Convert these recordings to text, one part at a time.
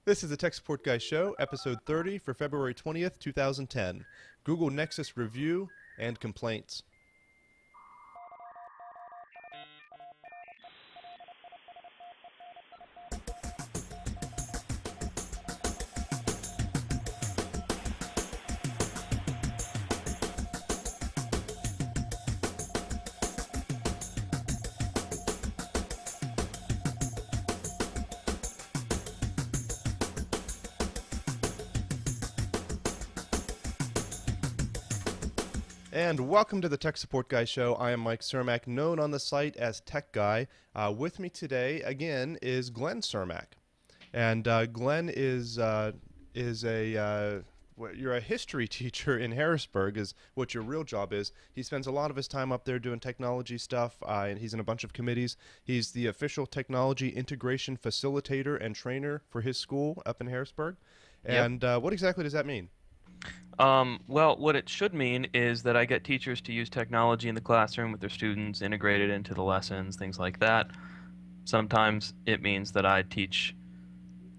This is the Tech Support Guy Show, episode 30 for February 20th, 2010. Google Nexus review and complaints. And welcome to the Tech Support Guy Show. I am Mike Cermak, known on the site as Tech Guy. With me today, again, is Glenn Cermak. And Glenn is you're a history teacher in Harrisburg, is what your real job is. He spends a lot of his time up there doing technology stuff, and he's in a bunch of committees. He's the official technology integration facilitator and trainer for his school up in Harrisburg. Yep. And what exactly does that mean? Well, what it should mean is that I get teachers to use technology in the classroom with their students, integrated into the lessons, things like that. Sometimes it means that I teach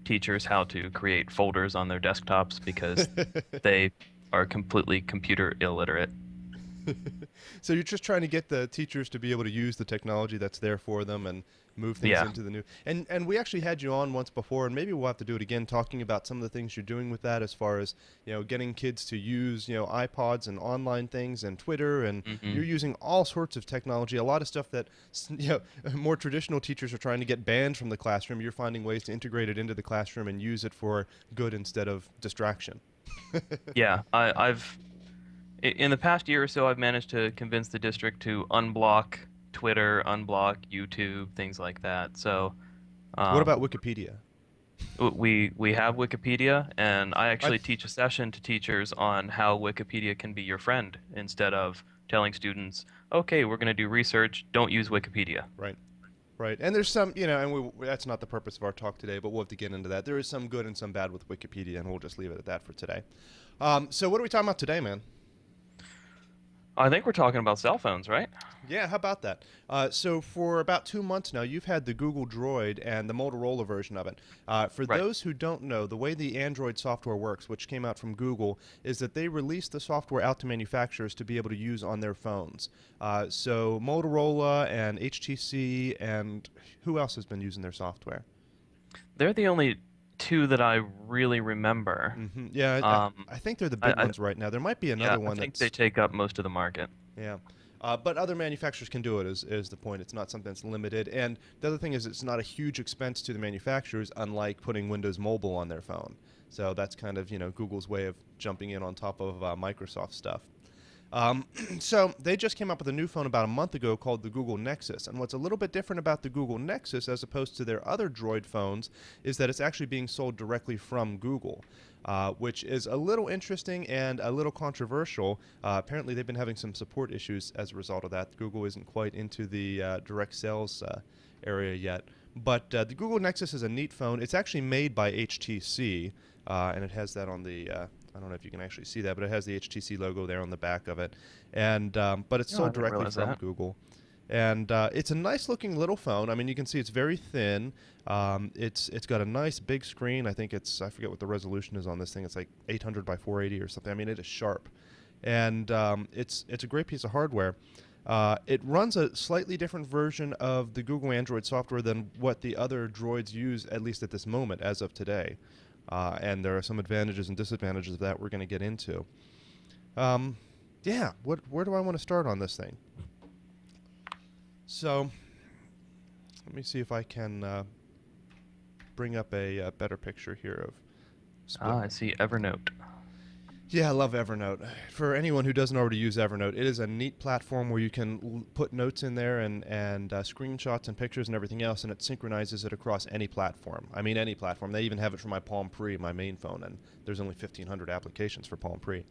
teachers how to create folders on their desktops because they are completely computer illiterate. So you're just trying to get the teachers to be able to use the technology that's there for them and move things Yeah. into the new. And we actually had you on once before, and maybe we'll have to do it again, talking about some of the things you're doing with that, as far as getting kids to use iPods and online things and Twitter, and hmm you're using all sorts of technology, a lot of stuff that more traditional teachers are trying to get banned from the classroom. You're finding ways to integrate it into the classroom and use it for good instead of distraction. Yeah. In the past year or so, I've managed to convince the district to unblock Twitter, unblock YouTube, things like that. So, What um, about Wikipedia? we have Wikipedia, and I I actually teach a session to teachers on how Wikipedia can be your friend instead of telling students, okay, we're going to do research, don't use Wikipedia. Right. Right, and there's some, and that's not the purpose of our talk today, but we'll have to get into that. There is some good and some bad with Wikipedia, and we'll just leave it at that for today. So what are we talking about today, man? I think we're talking about cell phones, right? Yeah, how about that? So for about 2 months now, you've had the Google Droid and the Motorola version of it. For Right. those who don't know, the way the Android software works, which came out from Google, is that they release the software out to manufacturers to be able to use on their phones. So Motorola and HTC and who else has been using their software? They're the only two that I really remember. Yeah, Um, I think they're the big I, I ones right now. There might be yeah, another I one think they that's take up most of the market. yeah, but other manufacturers can do it. Is the point? It's not something that's limited. And the other thing is, it's not a huge expense to the manufacturers, unlike putting Windows Mobile on their phone. So that's kind of Google's way of jumping in on top of Microsoft stuff. Um, so they just came up with a new phone about a month ago called the Google Nexus. And what's a little bit different about the Google Nexus as opposed to their other Droid phones is that it's actually being sold directly from Google. Which is a little interesting and a little controversial. Apparently, they've been having some support issues as a result of that. Google isn't quite into the direct sales area yet. But the Google Nexus is a neat phone. It's actually made by HTC, and it has that on the. I don't know if you can actually see that, but it has the HTC logo there on the back of it. And but it's No, I sold didn't directly realize from that. Google. And it's a nice looking little phone. I mean, you can see it's very thin. It's got a nice big screen. I forget what the resolution is on this thing. It's like 800 by 480 or something. I mean, it is sharp, and it's a great piece of hardware. It runs a slightly different version of the Google Android software than what the other Droids use, at least at this moment, as of today. And there are some advantages and disadvantages of that we're going to get into. Um, yeah, where do I want to start on this thing? So let me see if I can bring up a better picture here of split. I see Evernote. Yeah, I love Evernote. For anyone who doesn't already use Evernote, it is a neat platform where you can put notes in there and screenshots and pictures and everything else, and it synchronizes it across any platform. I mean, any platform. They even have it for my Palm Pre, my main phone, and there's only 1,500 applications for Palm Pre.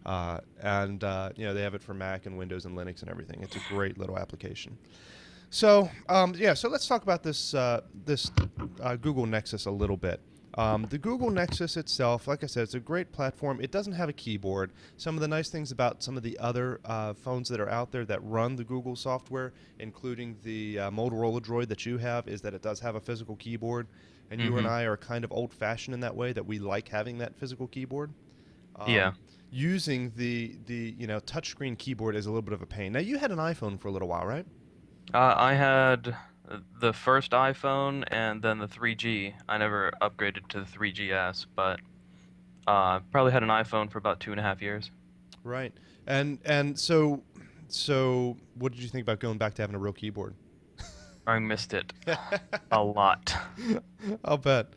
They have it for Mac and Windows and Linux and everything. It's a great little application. So so let's talk about this Google Nexus a little bit. The Google Nexus itself, like I said, it's a great platform. It doesn't have a keyboard. Some of the nice things about some of the other phones that are out there that run the Google software, including the Motorola Droid that you have, is that it does have a physical keyboard. and you and Mm-hmm. I are kind of old-fashioned in that way, that we like having that physical keyboard. Yeah. Using the touchscreen keyboard is a little bit of a pain. Now, you had an iPhone for a little while, right? I had the first iPhone and then the 3G. I never upgraded to the 3GS, but probably had an iPhone for about 2.5 years. Right. And so what did you think about going back to having a real keyboard? I missed it a lot. I'll bet.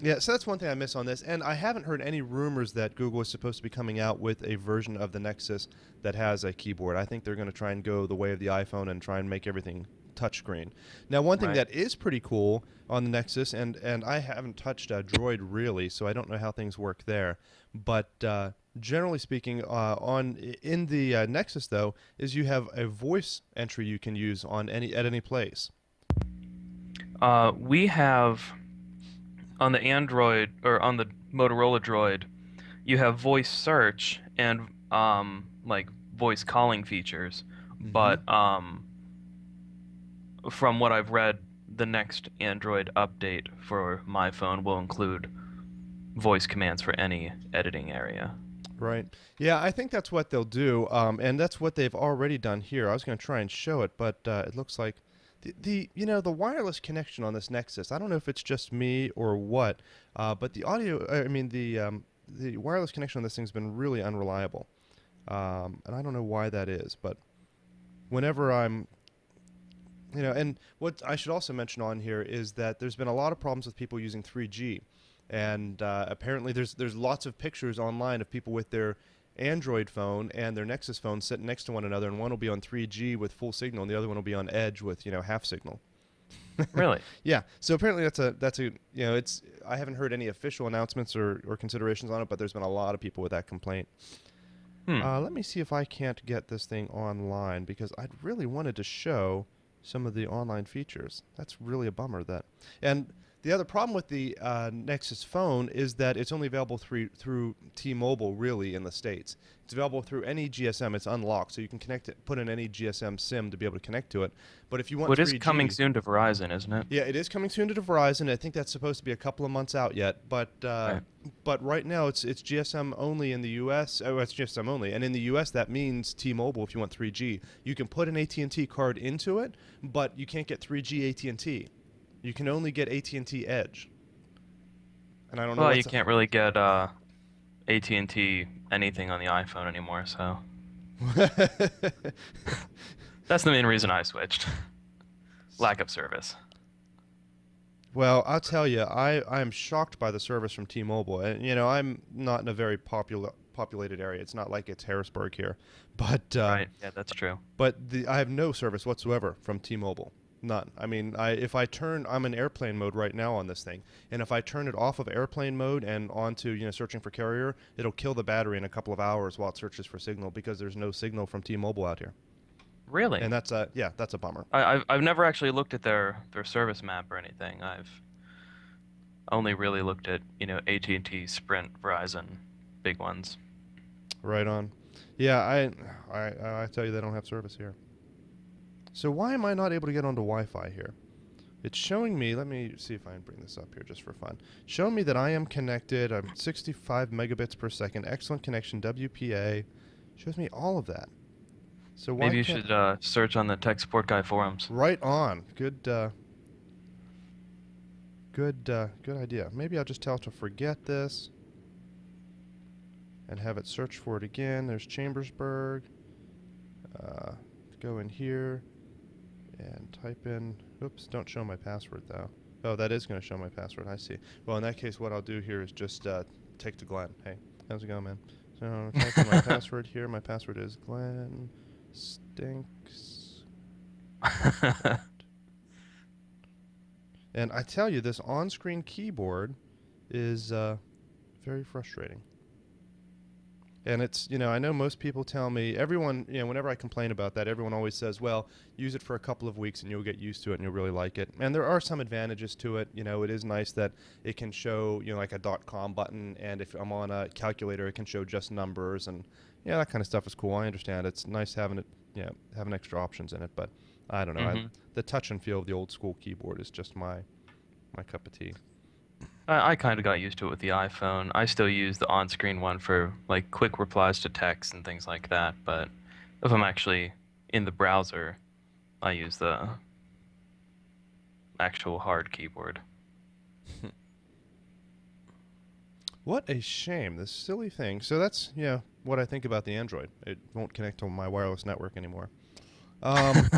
Yeah, so that's one thing I miss on this, and I haven't heard any rumors that Google is supposed to be coming out with a version of the Nexus that has a keyboard. I think they're going to try and go the way of the iPhone and try and make everything touchscreen. Now, one thing Right. that is pretty cool on the Nexus, and I haven't touched Droid really, so I don't know how things work there, but generally speaking, in the Nexus though, is you have a voice entry you can use on any place. We have on the Android or on the Motorola Droid, you have voice search and like voice calling features, Mm-hmm. but from what I've read, the next Android update for my phone will include voice commands for any editing area. Right. Yeah, I think that's what they'll do, and that's what they've already done here. I was going to try and show it, but it looks like the wireless connection on this Nexus. I don't know if it's just me or what, but the audio. I mean the wireless connection on this thing's been really unreliable, and I don't know why that is. But whenever I'm and what I should also mention on here is that there's been a lot of problems with people using 3G, and apparently there's lots of pictures online of people with their Android phone and their Nexus phone sitting next to one another, and one will be on 3G with full signal, and the other one will be on Edge with half signal. Really? Yeah, so apparently that's a it's I haven't heard any official announcements or considerations on it, but there's been a lot of people with that complaint. Hmm. Let me see if I can't get this thing online because I'd really wanted to show some of the online features. That's really a bummer that. And the other problem with the Nexus phone is that it's only available through T-Mobile really in the States. It's available through any GSM. It's unlocked, so you can connect it, put in any GSM SIM to be able to connect to it. But if you want Well, it is coming 3G, soon to Verizon, isn't it? yeah, it is coming soon to Verizon. I think that's supposed to be a couple of months out yet, Right. but right now it's GSM only in the U.S. Oh, it's GSM only, and in the U.S. that means T-Mobile if you want 3G. You can put an AT&T card into it, but you can't get 3G AT&T. You can only get AT&T Edge, and I don't know Well, you what's. can't really get AT&T anything on the iPhone anymore, so that's the main reason I switched. Lack of service. Well, I'll tell you, I am shocked by the service from T-Mobile, and I'm not in a very populated area. It's not like it's Harrisburg here, but Right. Yeah, that's true. I have no service whatsoever from T-Mobile. None. I mean, I'm in airplane mode right now on this thing, and if I turn it off of airplane mode and onto searching for carrier, it'll kill the battery in a couple of hours while it searches for signal because there's no signal from T-Mobile out here, Really? and that's a bummer. I've never actually looked at their service map or anything. I've only really looked at, AT&T, Sprint, Verizon, big ones. Right on. Yeah, I tell you they don't have service here. So why am I not able to get onto Wi-Fi here? It's showing me, let me see if I can bring this up here just for fun. Showing me that I am connected. I'm 65 megabits per second. Excellent connection, WPA. Shows me all of that. So why Maybe you can't... should search on the Tech Support Guy forums. Right on. Good idea. Maybe I'll just tell it to forget this and have it search for it again. There's Chambersburg. Go in here and type in, oops, don't show my password though. Oh, that is going to show my password, I see. Well, in that case, what I'll do here is just take to Glenn. Hey, how's it going, man? So type in my password here. My password is Glenn Stinks. And I tell you, this on-screen keyboard is very frustrating. And it's, I know most people tell me, everyone, whenever I complain about that, everyone always says, well, use it for a couple of weeks and you'll get used to it and you'll really like it. And there are some advantages to it. It is nice that it can show, like a .com button. And if I'm on a calculator, it can show just numbers. And, that kind of stuff is cool. I understand. It's nice having it, having extra options in it. But I don't know. hmm The touch and feel of the old school keyboard is just my my cup of tea. I kind of got used to it with the iPhone. I still use the on-screen one for like quick replies to text and things like that. But if I'm actually in the browser, I use the actual hard keyboard. What a shame, this silly thing. So that's, what I think about the Android. It won't connect to my wireless network anymore. Um,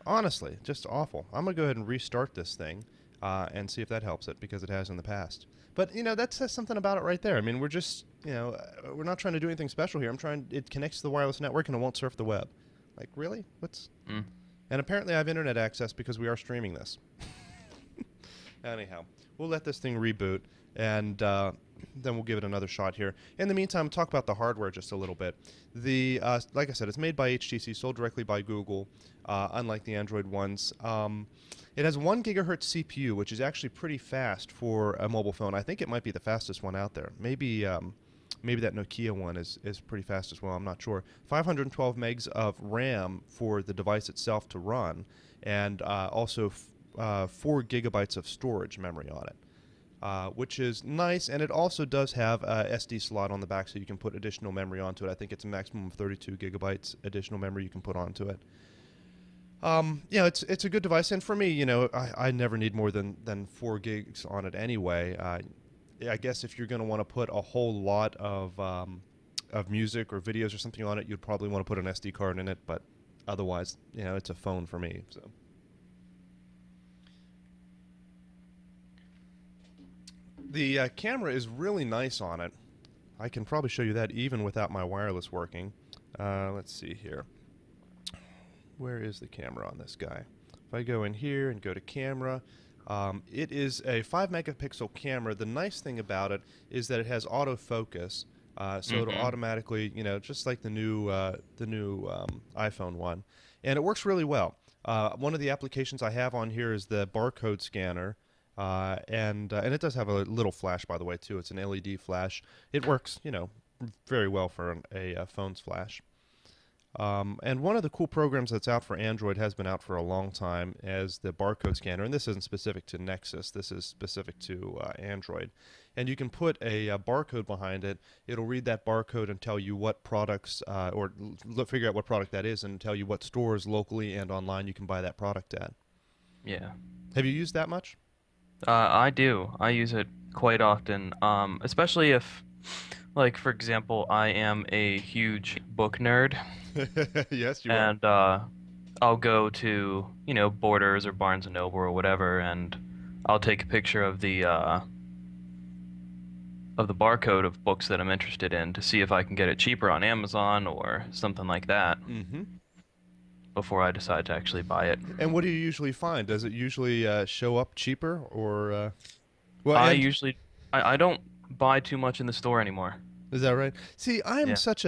Honestly, just awful. I'm going to go ahead and restart this thing and see if that helps it, because it has in the past. But, that says something about it right there. I mean, we're just, we're not trying to do anything special here. It connects to the wireless network and it won't surf the web. Like, really? Mm. And apparently I have internet access because we are streaming this. Anyhow, we'll let this thing reboot, and then we'll give it another shot here. In the meantime, talk about the hardware just a little bit. Like I said, it's made by HTC, sold directly by Google, unlike the Android ones. It has 1 gigahertz CPU, which is actually pretty fast for a mobile phone. I think it might be the fastest one out there. Maybe that Nokia one is pretty fast as well. I'm not sure. 512 megs of RAM for the device itself to run, and also 4 gigabytes of storage memory on it, which is nice. And it also does have a SD slot on the back, so you can put additional memory onto it. I think it's a maximum of 32 gigabytes additional memory you can put onto it. It's a good device, and for me, I never need more than 4 gigs on it anyway. I guess if you're going to want to put a whole lot of music or videos or something on it, you'd probably want to put an SD card in it. But otherwise, it's a phone for me. So. The camera is really nice on it. I can probably show you that even without my wireless working. Let's see here. Where is the camera on this guy? If I go in here and go to camera, it is a 5 megapixel camera. The nice thing about it is that it has autofocus, so it'll automatically, just like the new iPhone one, and it works really well. One of the applications I have on here is the barcode scanner. And it does have a little flash, by the way, too. It's an LED flash. It works, very well for a phone's flash. And one of the cool programs that's out for Android, has been out for a long time, as the barcode scanner. And this isn't specific to Nexus. This is specific to Android. And you can put a barcode behind it. It'll read that barcode and tell you what products, or figure out what product that is, and tell you what stores locally and online you can buy that product at. Yeah. Have you used that much? I do. I use it quite often, especially if, like, for example, I am a huge book nerd, Yes, you are. and I'll go to, Borders or Barnes and Noble or whatever, and I'll take a picture of the barcode of books that I'm interested in to see if I can get it cheaper on Amazon or something like that Mm-hmm. before I decide to actually buy it. And what do you usually find? Does it usually show up cheaper, or? Well, I and usually I don't buy too much in the store anymore. is that right? See, I'm Yeah. such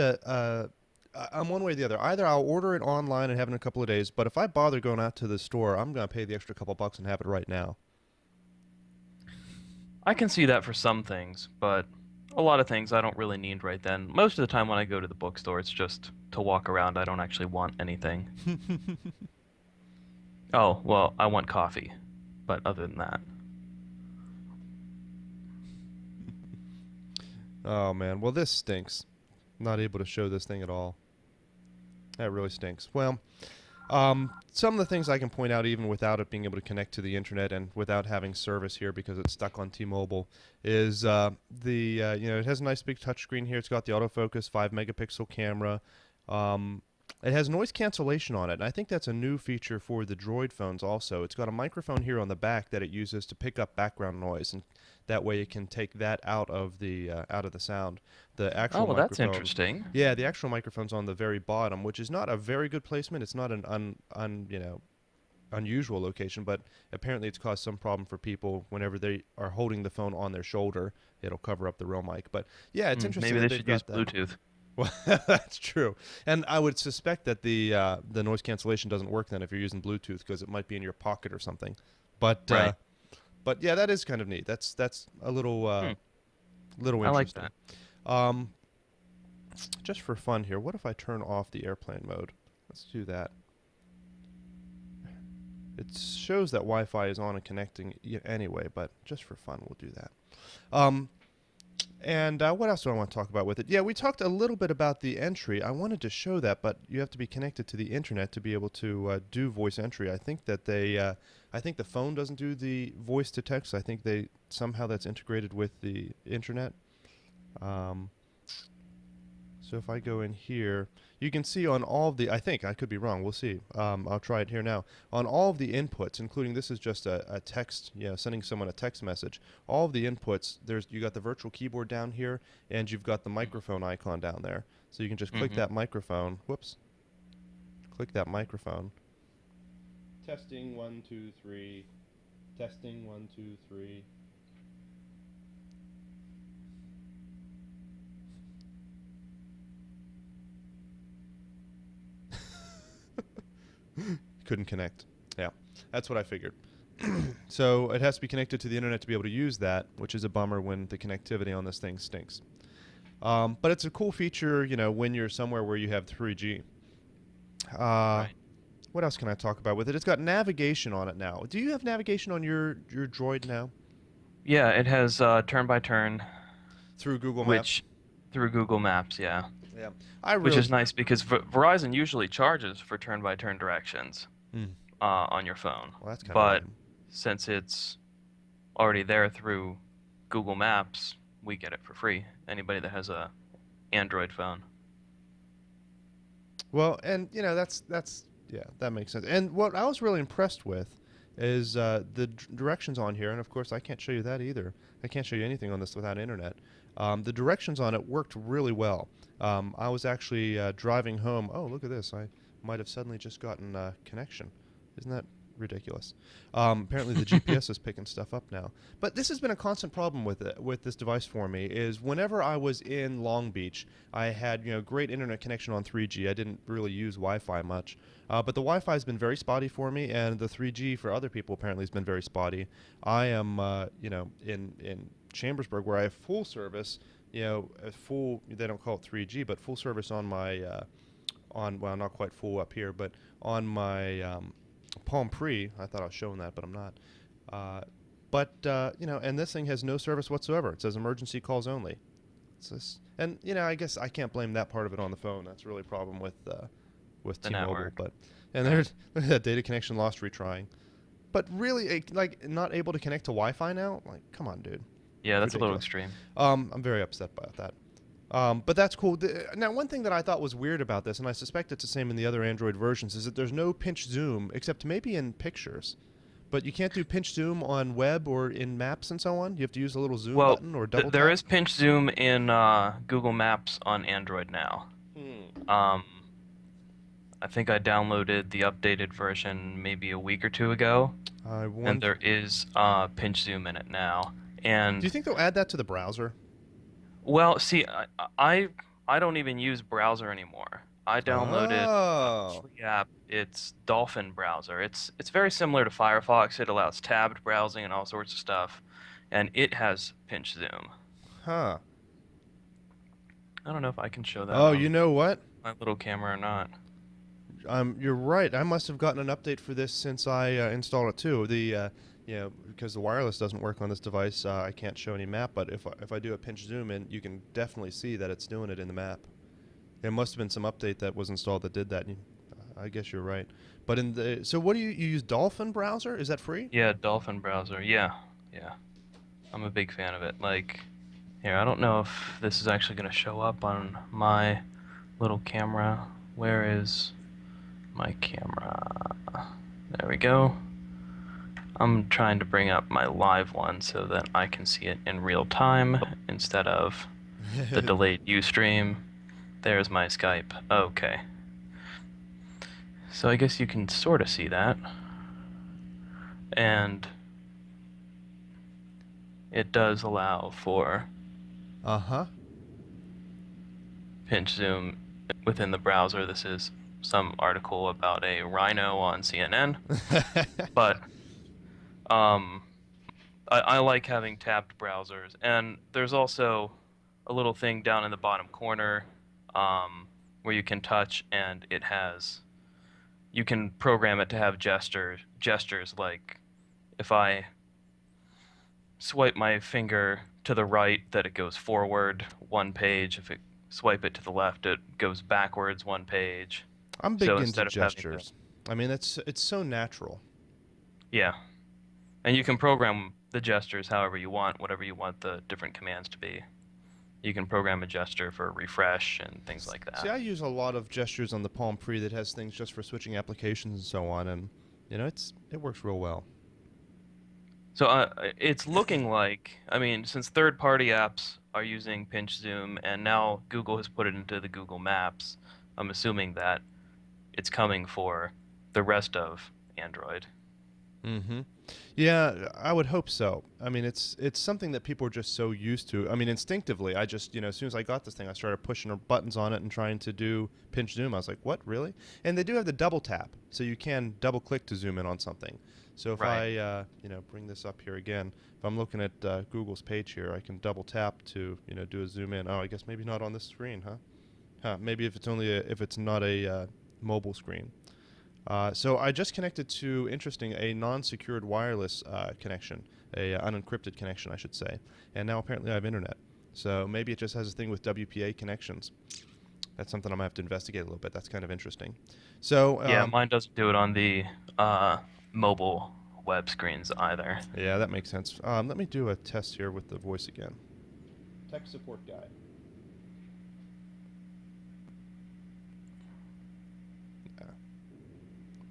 I'm one way or the other. Either I'll order it online and have it in a couple of days, but if I bother going out to the store, I'm gonna pay the extra couple bucks and have it right now. I can see that for some things, but a lot of things I don't really need right then. Most of the time when I go to the bookstore, it's just to walk around. I don't actually want anything. Oh, well, I want coffee, but other than that. Oh man, well this stinks. Not able to show this thing at all. That really stinks. Well, some of the things I can point out, even without it being able to connect to the internet and without having service here because it's stuck on T-Mobile, is it has a nice big touchscreen here. It's got the autofocus 5 megapixel camera. It has noise cancellation on it, and I think that's a new feature for the Droid phones also. It's got a microphone here on the back that it uses to pick up background noise, and that way it can take that out of the sound. The Oh, actual well, that's microphone, interesting. yeah, the actual microphone's on the very bottom, which is not a very good placement. It's not an unusual location, but apparently it's caused some problem for people whenever they are holding the phone on their shoulder. It'll cover up the real mic. But yeah, it's interesting Maybe that they they've should use got that. Bluetooth. Well, that's true, and I would suspect that the noise cancellation doesn't work then if you're using Bluetooth, because it might be in your pocket or something. But Right. but yeah, that is kind of neat. That's a Hmm. little I like interesting. that. Um, just for fun here, what if I turn off the airplane mode? Let's do that. It shows that Wi-Fi is on and connecting anyway, but just for fun, we'll do that. Um, and what else do I want to talk about with it? Yeah, we talked a little bit about the entry. I wanted to show that, but you have to be connected to the internet to be able to do voice entry. I think that I think the phone doesn't do the voice to text. I think they somehow that's integrated with the internet. Um, so if I go in here, you can see on all of the, I think, I could be wrong, we'll see. I'll try it here now. On all of the inputs, including this is just a text, sending someone a text message. All of the inputs, you got the virtual keyboard down here, and you've got the microphone icon down there. So you can just click that microphone. Whoops. Click that microphone. Testing 1, 2, 3. Testing 1, 2, 3. Couldn't connect. Yeah, that's what I figured. So it has to be connected to the internet to be able to use that, which is a bummer when the connectivity on this thing stinks. But it's a cool feature, when you're somewhere where you have 3G. Right. What else can I talk about with it? It's got navigation on it now. Do you have navigation on your Droid now? Yeah, it has turn by turn, Through Google Maps? which through Google Maps, yeah. Yeah. Which is nice because Verizon usually charges for turn by turn directions Hmm. on your phone. Well, that's kind of But lame. since it's already there through Google Maps, we get it for free. Anybody that has a Android phone. Well, and that's yeah, that makes sense. And what I was really impressed with is the directions on here, and of course I can't show you that either. I can't show you anything on this without internet. The directions on it worked really well. I was actually driving home. Oh, look at this! I might have suddenly just gotten a connection. Isn't that ridiculous? Apparently the GPS is picking stuff up now. But this has been a constant problem with this device for me. Is whenever I was in Long Beach, I had great internet connection on 3G. I didn't really use Wi-Fi much, but the Wi-Fi has been very spotty for me, and the 3G for other people apparently has been very spotty. I am in Chambersburg where I have full service. Full. They don't call it 3G, but full service on my well, not quite full up here, but on my Palm Pre. I thought I was showing that, but I'm not. And this thing has no service whatsoever. It says emergency calls only. And I guess I can't blame that part of it on the phone. That's really a problem with The T-Mobile. network. But there's look at that data connection lost retrying. But really, like not able to connect to Wi-Fi now. Like, come on, dude. Yeah, that's a little Ridiculous. extreme. I'm very upset about that. But that's cool. Now, one thing that I thought was weird about this, and I suspect it's the same in the other Android versions, is that there's no pinch zoom, except maybe in pictures. But you can't do pinch zoom on web or in maps and so on? You have to use a little zoom Well, button or double there tap? is pinch zoom in Google Maps on Android now. Hmm. Um, I think I downloaded the updated version maybe a week or two ago, I and wonder. there is pinch zoom in it now. Do you And think they'll add that to the browser? well, see, I don't even use browser anymore. I downloaded a Oh. free app. It's Dolphin browser. It's very similar to Firefox. It allows tabbed browsing and all sorts of stuff, and it has pinch zoom. Huh. I don't know if I can show that Oh, you on know what? my little camera or not. You're right. I must have gotten an update for this since I installed it too. Because the wireless doesn't work on this device, I can't show any map. But if I do a pinch zoom in, you can definitely see that it's doing it in the map. There must have been some update that was installed that did that. I guess you're right. But so what do you use? Dolphin browser? Is that free? Yeah, Dolphin browser. Yeah, yeah. I'm a big fan of it. Like, here, I don't know if this is actually going to show up on my little camera. Where is my camera? There we go. I'm trying to bring up my live one so that I can see it in real time instead of the delayed Ustream. There's my Skype. Okay. So I guess you can sort of see that. And it does allow for Uh-huh. pinch zoom within the browser. This is some article about a rhino on CNN. But um, I like having tabbed browsers. And there's also a little thing down in the bottom corner where you can touch, and it has you can program it to have gestures like if I swipe my finger to the right, that it goes forward one page. If it swipe it to the left, it goes backwards one page. I'm So big into instead of having to, gestures. I mean, it's so natural. yeah, and you can program the gestures however you want, whatever you want the different commands to be. You can program a gesture for refresh and things like See, that. I use a lot of gestures on the Palm Pre that has things just for switching applications and so on, and it works real well. So it's looking like, I mean, since third-party apps are using pinch zoom and now Google has put it into the Google Maps, I'm assuming that it's coming for the rest of Android. Mm-hmm. Yeah, I would hope so. I mean, it's something that people are just so used to. I mean, instinctively, I just as soon as I got this thing, I started pushing buttons on it and trying to do pinch zoom. I was like, what, really? And they do have the double tap, so you can double click to zoom in on something. So if Right. I bring this up here again, if I'm looking at Google's page here, I can double tap to do a zoom in. Oh, I guess maybe not on this screen, huh? Huh? Maybe if it's not a mobile screen. So I just connected to, interesting, a non-secured wireless connection, a unencrypted connection, I should say. And now apparently I have internet. So maybe it just has a thing with WPA connections. That's something I'm going to have to investigate a little bit. That's kind of interesting. So, Yeah, mine doesn't do it on the uh, mobile web screens either. yeah, that makes sense. Let me do a test here with the voice again. Tech support guy.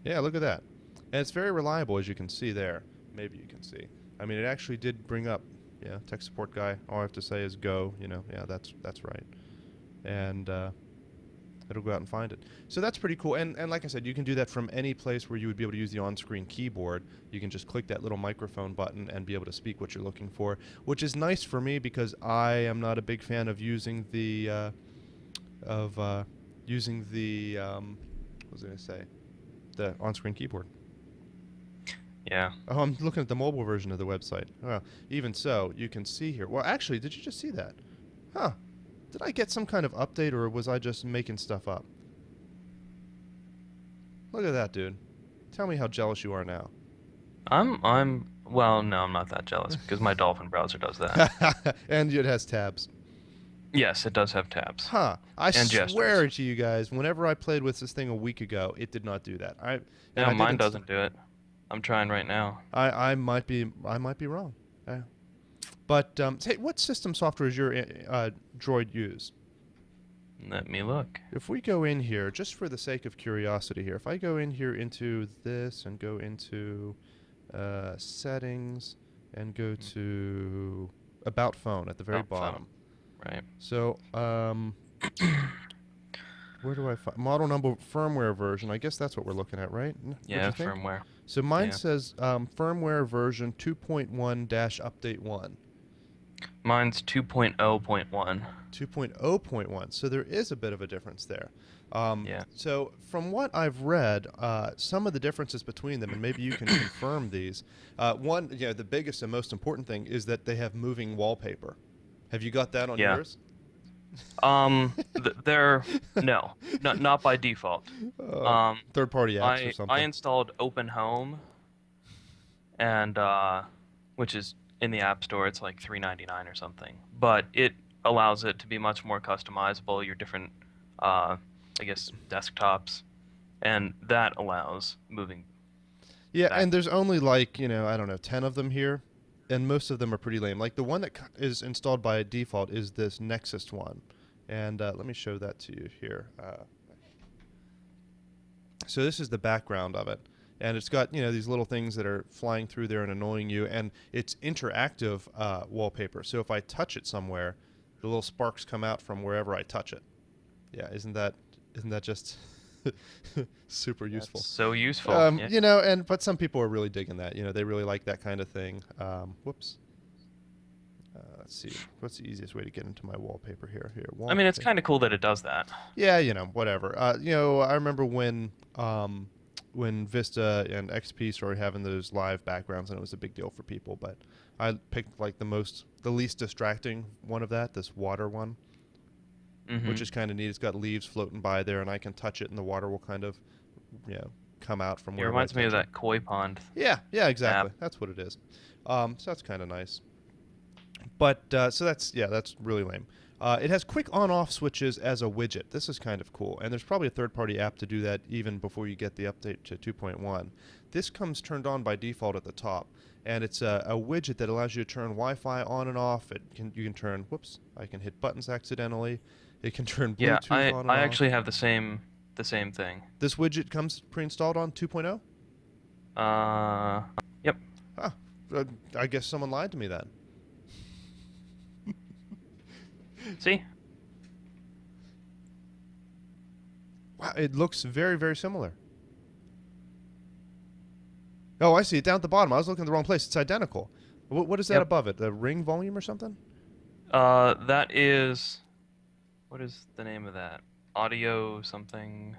Yeah, look at that. And it's very reliable, as you can see there. Maybe you can see. I mean, it actually did bring up, yeah, tech support guy. All I have to say is go, yeah, that's right. And it'll go out and find it. So that's pretty cool. And like I said, you can do that from any place where you would be able to use the on-screen keyboard. You can just click that little microphone button and be able to speak what you're looking for, which is nice for me because I am not a big fan of using the, what was I going to say? The on-screen keyboard. Yeah. Oh, I'm looking at the mobile version of the website. Well, even so, you can see here. Well, actually, did you just see that? Huh. Did I get some kind of update, or was I just making stuff up? Look at that, dude. Tell me how jealous you are now. Well, no, I'm not that jealous because my Dolphin browser does that. And it has tabs. Yes, it does have tabs Huh. I and swear gestures. to you guys, whenever I played with this thing a week ago, it did not do that. And No, I did mine doesn't do it. I'm trying right now. I might be wrong. Yeah. But say, what system software does your Droid use? Let me look. If we go in here, just for the sake of curiosity here, if I go in here into this and go into settings and go to about phone at the very About phone, bottom. right? So where do I find model number, firmware version? I guess that's what we're looking at, right? What'd Yeah, you think? firmware. So mine Yeah. says firmware version 2.1-update 1. Mine's 2.0.1. 2.0.1. So there is a bit of a difference there. Yeah. So from what I've read, some of the differences between them, and maybe you can confirm these. One, the biggest and most important thing is that they have moving wallpaper. Have you got that on Yeah. yours? They're no, not by default. Um, Third-party apps or I something. installed Open Home, and which is in the App Store. It's like $3.99 or something, but it allows it to be much more customizable. Your different, I guess, desktops, and that allows moving Yeah, back. and there's only like, I don't know, 10 of them here, and most of them are pretty lame. Like the one that is installed by default is this Nexus one. And let me show that to you here. So this is the background of it. And it's got, these little things that are flying through there and annoying you. And it's interactive wallpaper. So if I touch it somewhere, the little sparks come out from wherever I touch it. Yeah, isn't that just super useful? That's so useful. Yeah. But some people are really digging that. They really like that kind of thing. Whoops. Let's see. What's the easiest way to get into my wallpaper here? Here, I mean, it's wallpaper. kind of cool that it does that. Yeah, whatever. I remember when Vista and XP started having those live backgrounds, and it was a big deal for people. But I picked like the least distracting one of that, this water one, Hmm. which is kind of neat. It's got leaves floating by there, and I can touch it, and the water will kind of, come out from It wherever I reminds me of touch it. that koi pond Yeah, app. exactly. That's what it is. So that's kind of nice. But so that's really lame. It has quick on-off switches as a widget. This is kind of cool, and there's probably a third-party app to do that even before you get the update to 2.1. This comes turned on by default at the top, and it's a widget that allows you to turn Wi-Fi on and off. You can turn. Whoops! I can hit buttons accidentally. It can turn Yeah, Bluetooth on and I off. actually have the same thing. This widget comes pre-installed on 2.0. Yep. Huh. I guess someone lied to me then. See? Wow, it looks very, very similar. Oh, I see it down at the bottom. I was looking at the wrong place. It's identical. What is that Yep. above it? The ring volume or something? That is, what is the name of that? Audio something.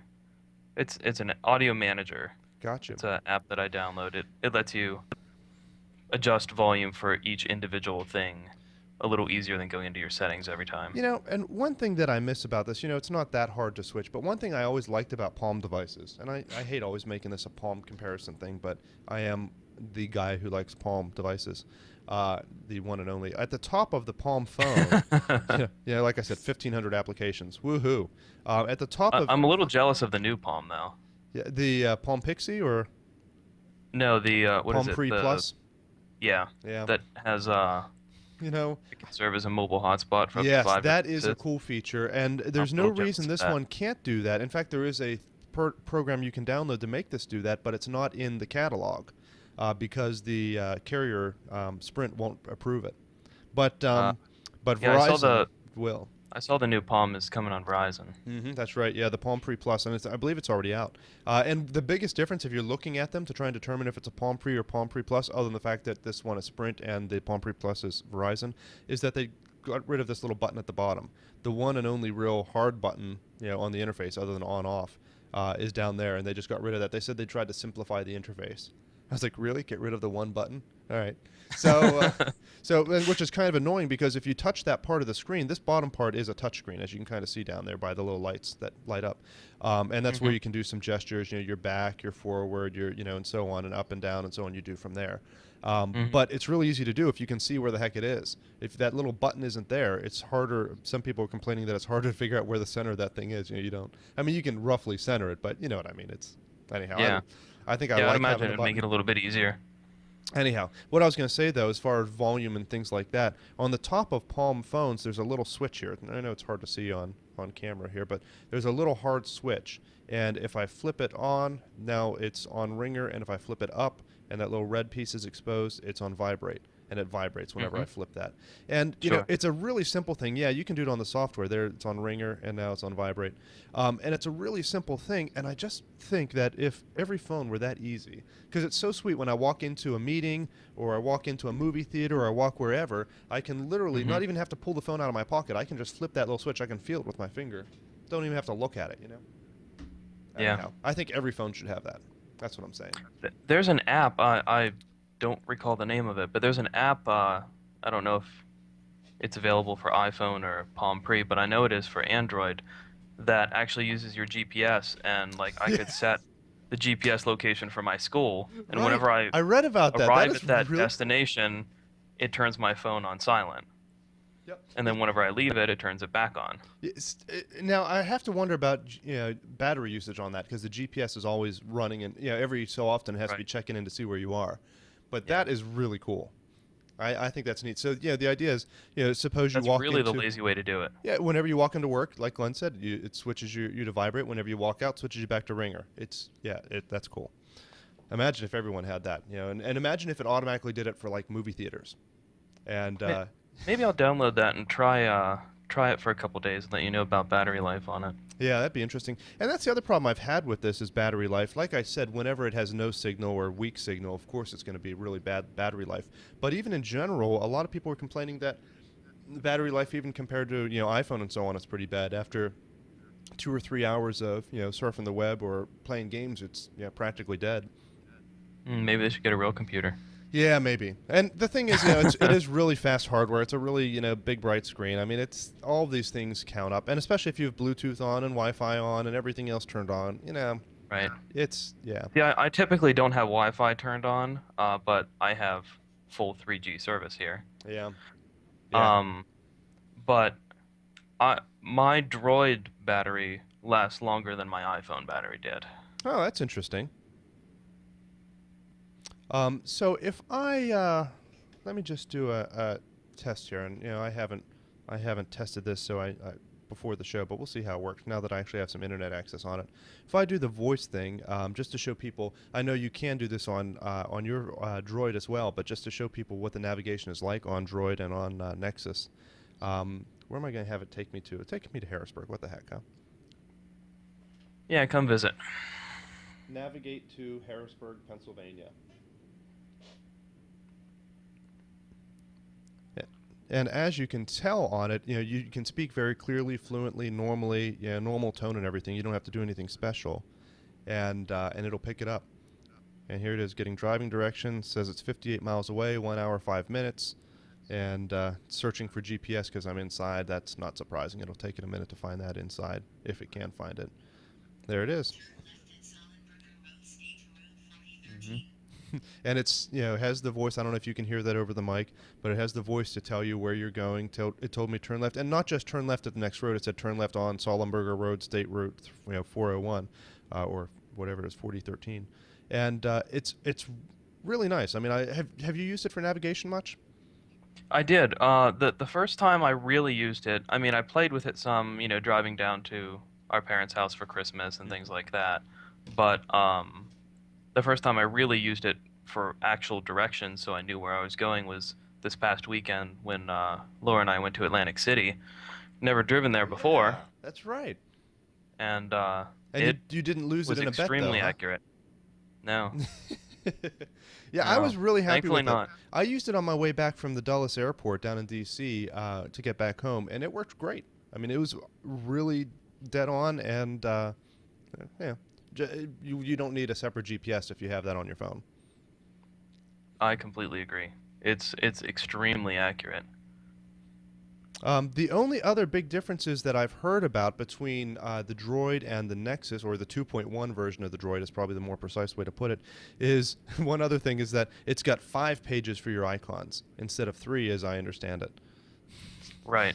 It's an audio manager. Gotcha. It's an app that I downloaded. It lets you adjust volume for each individual thing a little easier than going into your settings every time. You know, and one thing that I miss about this, it's not that hard to switch, but one thing I always liked about Palm devices, and I hate always making this a Palm comparison thing, but I am the guy who likes Palm devices, the one and only. At the top of the Palm phone, like I said, 1,500 applications. Woohoo. At the top of... I'm a little jealous of the new Palm though. Yeah, the Palm Pixie or No, the what Palm is it? Pre The Plus? Yeah, Yeah. that has it can serve as a mobile hotspot for up to Yes, 5 that is a minutes. cool feature, and there's I'm no a little jealous reason of this that. one can't do that. In fact, there is a program you can download to make this do that, but it's not in the catalog because the carrier Sprint won't approve it. But Yeah, Verizon will. I saw the new Palm is coming on Verizon. That's right. Yeah, the Palm Pre Plus, and I believe it's already out. And the biggest difference, if you're looking at them to try and determine if it's a Palm Pre or Palm Pre Plus, other than the fact that this one is Sprint and the Palm Pre Plus is Verizon, is that they got rid of this little button at the bottom. The one and only real hard button, on the interface, other than on/off, is down there, and they just got rid of that. They said they tried to simplify the interface. I was like, really? Get rid of the one button? All right. So, which is kind of annoying because if you touch that part of the screen, this bottom part is a touch screen, as you can kind of see down there by the little lights that light up. And that's where you can do some gestures, your back, your forward, and so on, and up and down and so on, you do from there. But it's really easy to do if you can see where the heck it is. If that little button isn't there, it's harder. Some people are complaining that it's harder to figure out where the center of that thing is. You don't. I mean, you can roughly center it, but you know what I mean. It's anyhow. Yeah. I think I Yeah, I'd like imagine having a it'd button. make it a little bit easier. Anyhow, what I was going to say, though, as far as volume and things like that, on the top of Palm phones, there's a little switch here. I know it's hard to see on camera here, but there's a little hard switch. And if I flip it on, now it's on ringer, and if I flip it up and that little red piece is exposed, it's on vibrate. And it vibrates whenever I flip that. And, Sure. it's a really simple thing. Yeah, you can do it on the software. There, it's on ringer, and now it's on vibrate. And it's a really simple thing. And I just think that if every phone were that easy, because it's so sweet when I walk into a meeting or I walk into a movie theater or I walk wherever, I can literally not even have to pull the phone out of my pocket. I can just flip that little switch. I can feel it with my finger. Don't even have to look at it, Yeah. Anyhow, I think every phone should have that. That's what I'm saying. There's an app, I don't recall the name of it, but there's an app, I don't know if it's available for iPhone or Palm Pre, but I know it is for Android, that actually uses your GPS, and I could set the GPS location for my school, and Right. whenever I read about that. arrive That is at that really destination, it turns my phone on silent. Yep. And then whenever I leave it, it turns it back on. Now I have to wonder about battery usage on that because the GPS is always running and every so often it has to be checking in to see where you are. But that is really cool. I think that's neat. So the idea is suppose you That's walk really into the lazy way to do it. whenever you walk into work, like Glenn said, it switches you to vibrate. Whenever you walk out, switches you back to ringer. That's cool. Imagine if everyone had that, and imagine if it automatically did it for movie theaters, and. Maybe I'll download that and try it for a couple days and let you know about battery life on it. Yeah, that'd be interesting. And that's the other problem I've had with this is battery life. Like I said, whenever it has no signal or weak signal, of course it's going to be really bad battery life. But even in general, a lot of people are complaining that the battery life, even compared to iPhone and so on, is pretty bad. After 2 or 3 hours of surfing the web or playing games, it's practically dead. Maybe they should get a real computer. Yeah, maybe. And the thing is, it is really fast hardware. It's a really, big bright screen. I mean, it's all of these things count up, and especially if you have Bluetooth on and Wi-Fi on and everything else turned on, Right. It's yeah, See, I typically don't have Wi-Fi turned on, but I have full 3G service here. yeah, yeah. Um, but my Droid battery lasts longer than my iPhone battery did. Oh, that's interesting. So if I let me just do a test here, and I haven't tested this, so I before the show, but we'll see how it works now that I actually have some internet access on it. If I do the voice thing, just to show people, I know you can do this on your Droid as well, but just to show people what the navigation is like on Droid and on Nexus. Where am I going to have it take me to? It's taking me to Harrisburg. What the heck, huh? Yeah, come visit. Navigate to Harrisburg, Pennsylvania. And as you can tell on it, you can speak very clearly, fluently, normally, normal tone and everything. You don't have to do anything special, and it'll pick it up. And here it is, getting driving directions. Says it's 58 miles away, 1 hour 5 minutes, and searching for GPS because I'm inside. That's not surprising. It'll take it a minute to find that inside if it can find it. There it is. And it's has the voice. I don't know if you can hear that over the mic, but it has the voice to tell you where you're going. It told me turn left, and not just turn left at the next road. It said turn left on Sollenberger Road, State Route 401, or whatever it is, 4013. And it's really nice. I mean, have you used it for navigation much? I did. The first time I really used it, I mean, I played with it some, driving down to our parents' house for Christmas and things like that. But the first time I really used it for actual directions, so I knew where I was going, was this past weekend when Laura and I went to Atlantic City. Never driven there before, Yeah, that's right. and And it you didn't lose it was in a bet, though, extremely huh? accurate. No, Yeah, I was no, really happy thankfully with it. not. I used it on my way back from the Dulles Airport down in D.C. To get back home, and it worked great. I mean, it was really dead on, and yeah, you don't need a separate GPS if you have that on your phone. I completely agree. It's extremely accurate. The only other big differences that I've heard about between the Droid and the Nexus, or the 2.1 version of the Droid is probably the more precise way to put it, is one other thing is that it's got 5 pages for your icons instead of 3, as I understand it. Right.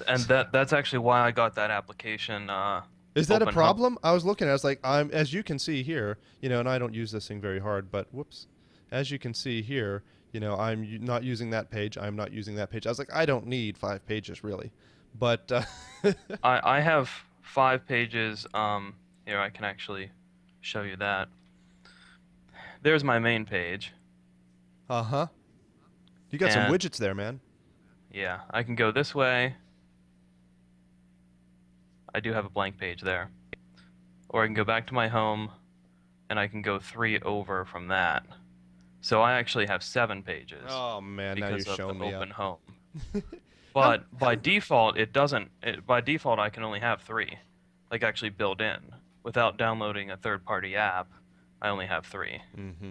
And that's actually why I got that application Is that a open hub. problem? I was looking at it, I was like, as you can see here, and I don't use this thing very hard, but whoops. As you can see here, not using that page. I'm not using that page. I was like, I don't need 5 pages, really. But, I have 5 pages. Here I can actually show you that. There's my main page, uh-huh. You got some and widgets there, man. yeah, I can go this way. I do have a blank page there. Or I can go back to my home, and I can go 3 over from that. So I actually have 7 pages Oh, man, now you're because of the showing me up. open home. How, But by default, it doesn't. By default, I can only have 3, like actually built in. Without downloading a third-party app, I only have 3, mm-hmm.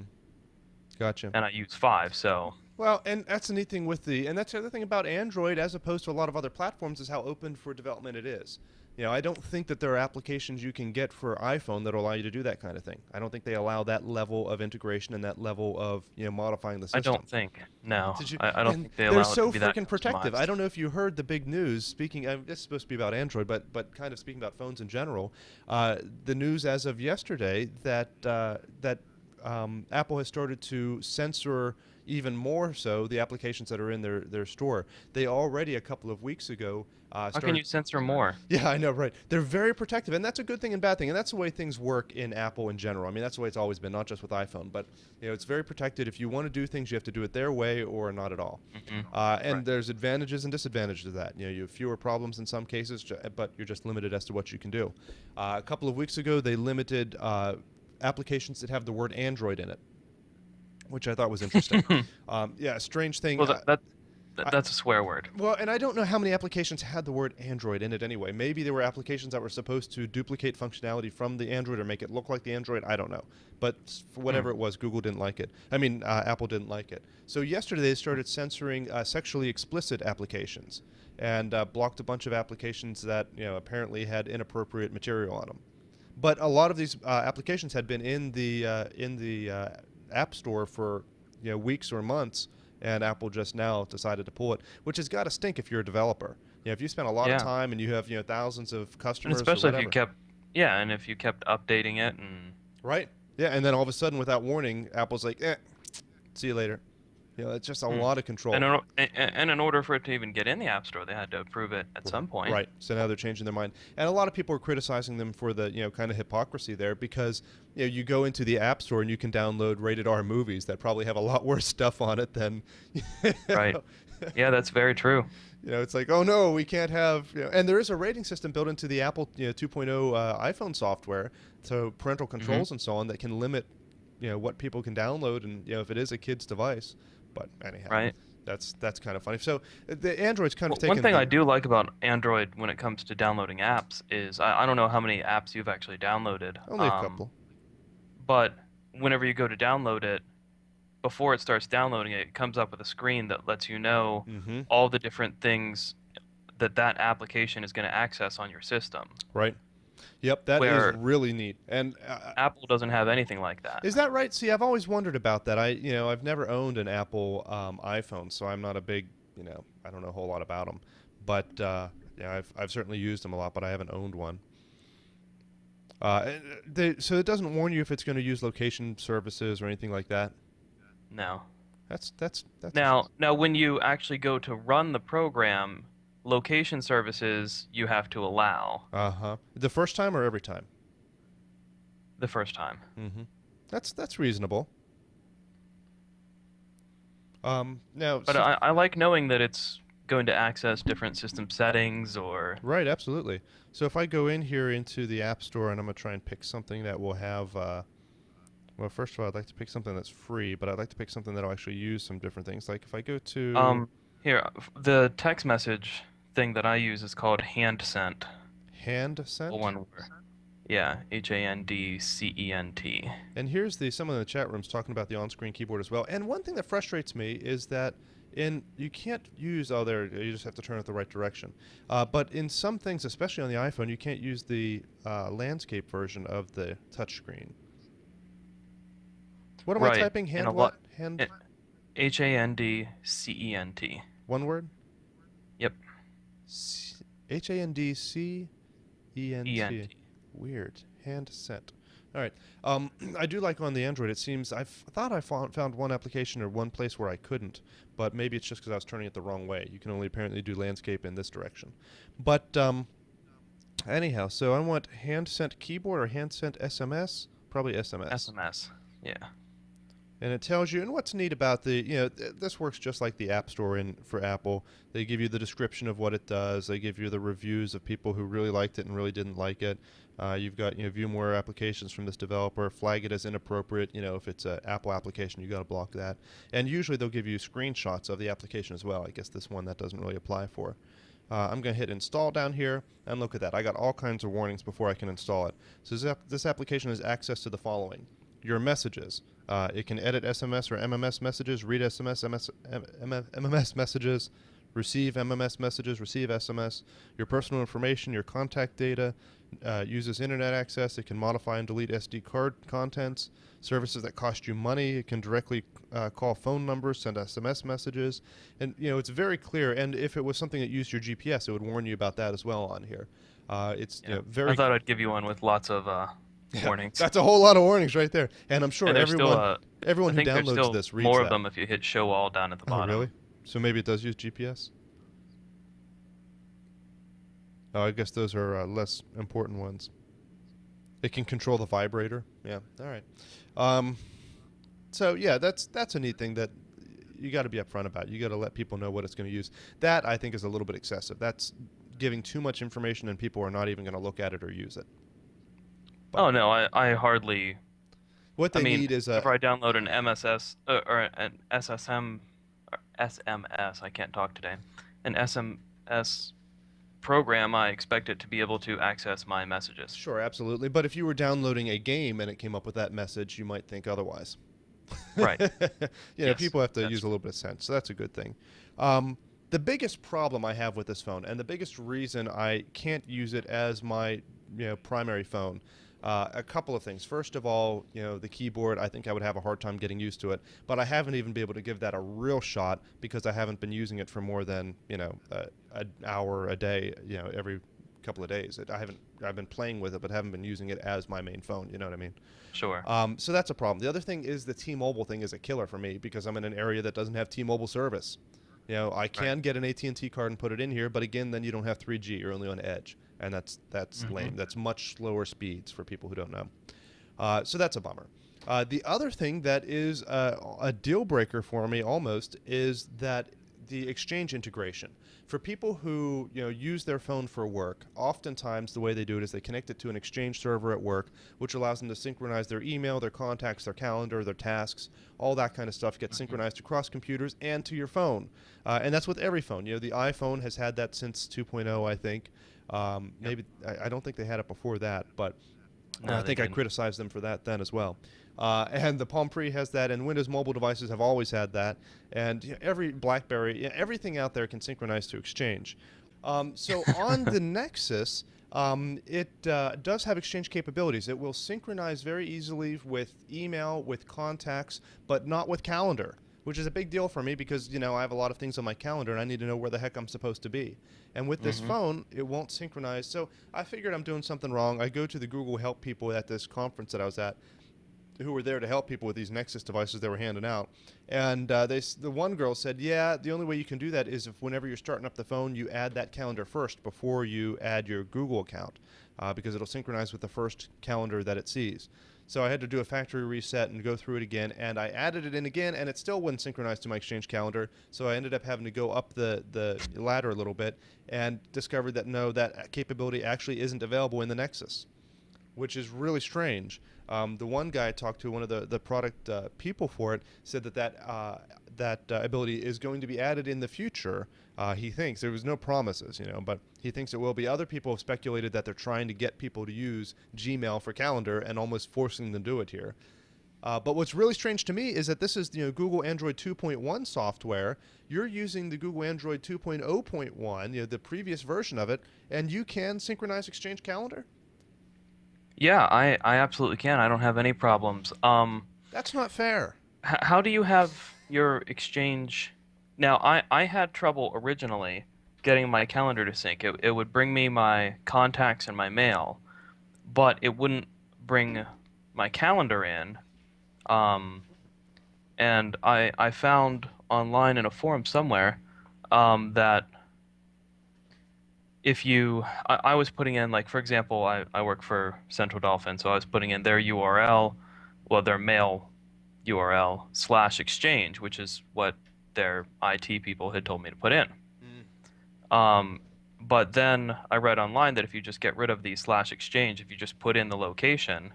Gotcha. and I use 5. So Well, and that's the neat thing and that's the other thing about Android as opposed to a lot of other platforms is how open for development it is. I don't think that there are applications you can get for iPhone that allow you to do that kind of thing. I don't think they allow that level of integration and that level of, modifying the I system. don't think. No, Did you? I don't And think they they're allow it so to be that freaking protective. I customized. don't know if you heard the big news. Speaking, this is supposed to be about Android, but kind of speaking about phones in general. The news as of yesterday that Apple has started to censor even more so the applications that are in their store. They already a couple of weeks ago How can started. you censor more? Yeah, I know, right? They're very protective, and that's a good thing and bad thing, and that's the way things work in Apple in general. I mean, that's the way it's always been, not just with iPhone, but it's very protected. If you want to do things, you have to do it their way or not at all. Hmm. And Right. there's advantages and disadvantages to that. You have fewer problems in some cases, but you're just limited as to what you can do. A couple of weeks ago, they limited applications that have the word Android in it, which I thought was interesting. Yeah, a strange thing. Well, that's a swear word. Well, and I don't know how many applications had the word Android in it anyway. Maybe there were applications that were supposed to duplicate functionality from the Android or make it look like the Android. I don't know. But for whatever it was, Google didn't like it. I mean, Apple didn't like it. So yesterday they started censoring sexually explicit applications and blocked a bunch of applications that apparently had inappropriate material on them. But a lot of these applications had been in the App Store for weeks or months, and Apple just now decided to pull it, which has got to stink if you're a developer. If you spend a lot of Yeah. time and you have thousands of And customers or especially if you whatever, kept, yeah, and if you kept updating it and right? Yeah, and then all of a sudden, without warning, Apple's like, see you later. It's just a hmm. lot of And control. in order for it to even get in the App Store, they had to approve it at some point. Right. So now they're changing their mind, and a lot of people are criticizing them for the kind of hypocrisy there, because you go into the App Store and you can download rated R movies that probably have a lot worse stuff on it than. Right. Yeah, that's very true. It's like, oh no, we can't have. And there is a rating system built into the Apple 2.0 iPhone software, so parental Hmm. controls and so on that can limit what people can download, and if it is a kid's device. But anyhow, Right. that's kind of funny. So the Android's kind of Well, one taken thing the I do like about Android when it comes to downloading apps is I don't know how many apps you've actually downloaded, only a couple. but whenever you go to download it, before it starts downloading it, it comes up with a screen that lets you know Mm-hmm. all the different things that application is going to access on your system. Right. Yep, that is Where really neat. And Apple doesn't have anything like that. is that right? See, I've always wondered about that. I've never owned an Apple iPhone, so I'm not a big, I don't know a whole lot about them. But I've certainly used them a lot, but I haven't owned one. So it doesn't warn you if it's going to use location services or anything like that. No. That's Now when you actually go to run the program, location services you have to allow uh-huh. The first time or every time? the first time. Mm-hmm. That's reasonable. Now, But I like knowing that it's going to access different system settings or right, absolutely. So if I go in here into the App Store and I'm going to try and pick something that will have, well, first of all, I'd like to pick something that's free, but I'd like to pick something that'll actually use some different things. Like if I go to the text message thing that I use is called hand sent. Hand Sent, One word. Yeah, HANDCENT. and here's someone in the chat room's talking about the on-screen keyboard as well. And one thing that frustrates me is that you can't use, you just have to turn it the right direction. But in some things, especially on the iPhone, you can't use the landscape version of the touchscreen. What am I Right. typing? And Hand what? Hand HANDCENT. one word? Yep. HANDCENT. ENT. Weird. Hand sent. All right. I do like on the Android. It seems I thought I found one application or one place where I couldn't, but maybe it's just because I was turning it the wrong way. You can only apparently do landscape in this direction. But anyhow, so I want hand sent keyboard or hand sent SMS. Probably SMS. SMS. Yeah. And it tells you, and what's neat about this works just like the App Store for Apple. They give you the description of what it does. They give you the reviews of people who really liked it and really didn't like it. You've got, view more applications from this developer, flag it as inappropriate. If it's an Apple application, you got to block that. And usually they'll give you screenshots of the application as well. I guess this one that doesn't really apply for. I'm going to hit install down here, and look at that. I got all kinds of warnings before I can install it. So this application has access to the following. Your messages. It can edit SMS or MMS messages, read MMS messages, receive MMS messages, receive SMS, your personal information, your contact data, uses internet access. It can modify and delete SD card contents, services that cost you money. It can directly call phone numbers, send SMS messages, and it's very clear. And if it was something that used your GPS, it would warn you about that as well on here. It's very. I thought I'd give you one with lots of warnings. That's a whole lot of warnings right there, and I'm sure And there's everyone I who think there's downloads still this reads more that. of them if you hit show all down at the bottom. Oh, really? So maybe it does use GPS? Oh, I guess those are less important ones. It can control the vibrator. Yeah. All right. So yeah, that's a neat thing that you got to be upfront about. You got to let people know what it's going to use. That I think is a little bit excessive. That's giving too much information, and people are not even going to look at it or use it. But Oh no, I hardly. what I they mean, need is if I download an MSS or an SSM or SMS, I can't talk today. An SMS program, I expect it to be able to access my messages. sure, absolutely. But if you were downloading a game and it came up with that message, you might think otherwise. Right. Yes, People have to that's use a little bit of sense, so that's a good thing. The biggest problem I have with this phone, and the biggest reason I can't use it as my primary phone, A couple of things. First of all, the keyboard, I think I would have a hard time getting used to it, but I haven't even been able to give that a real shot because I haven't been using it for more than, an hour a day, every couple of days. I've been playing with it, but haven't been using it as my main phone. You know what I mean? Sure. So that's a problem. The other thing is the T-Mobile thing is a killer for me because I'm in an area that doesn't have T-Mobile service. I Right. can get an AT&T card and put it in here, but again, then you don't have 3G. You're only on Edge, and that's Hmm. lame. That's much slower speeds for people who don't know. So that's a bummer. The other thing that is a deal breaker for me almost is that the Exchange integration. For people who use their phone for work, oftentimes the way they do it is they connect it to an Exchange server at work, which allows them to synchronize their email, their contacts, their calendar, their tasks, all that kind of stuff gets Hmm. synchronized across computers and to your phone. And that's with every phone. The iPhone has had that since 2.0, I think. Yep. Maybe I don't think they had it before that, but I No, they think I didn't. criticized them for that then as well. And the Palm Pre has that, and Windows mobile devices have always had that. And every BlackBerry, everything out there can synchronize to Exchange. So on the Nexus, it does have Exchange capabilities. It will synchronize very easily with email, with contacts, but not with calendar, which is a big deal for me because I have a lot of things on my calendar and I need to know where the heck I'm supposed to be. And with this Hmm. phone, it won't synchronize. So I figured I'm doing something wrong. I go to the Google Help people at this conference that I was at, who were there to help people with these Nexus devices they were handing out. And the one girl said, yeah, the only way you can do that is if whenever you're starting up the phone, you add that calendar first before you add your Google account, because it'll synchronize with the first calendar that it sees. So I had to do a factory reset and go through it again, and I added it in again, and it still wouldn't synchronize to my Exchange calendar. So I ended up having to go up the ladder a little bit and discovered that no, that capability actually isn't available in the Nexus, which is really strange. The one guy I talked to, one of the product people for it, said that ability is going to be added in the future. He thinks there was no promises, but he thinks it will be. Other people have speculated that they're trying to get people to use Gmail for calendar and almost forcing them to do it here. But what's really strange to me is that this is Google Android 2.1 software. You're using the Google Android 2.0.1, the previous version of it, and you can synchronize Exchange Calendar. Yeah, I absolutely can. I don't have any problems. That's not fair. How do you have your Exchange? Now, I had trouble originally getting my calendar to sync. It would bring me my contacts and my mail, but it wouldn't bring my calendar in. Um, and I found online in a forum somewhere that if you I was putting in, like, for example, I work for Central Dolphin, so I was putting in their URL, well, their mail URL slash exchange, which is what their IT people had told me to put in. Mm, Um, but then I read online that if you just get rid of the slash exchange, if you just put in the location,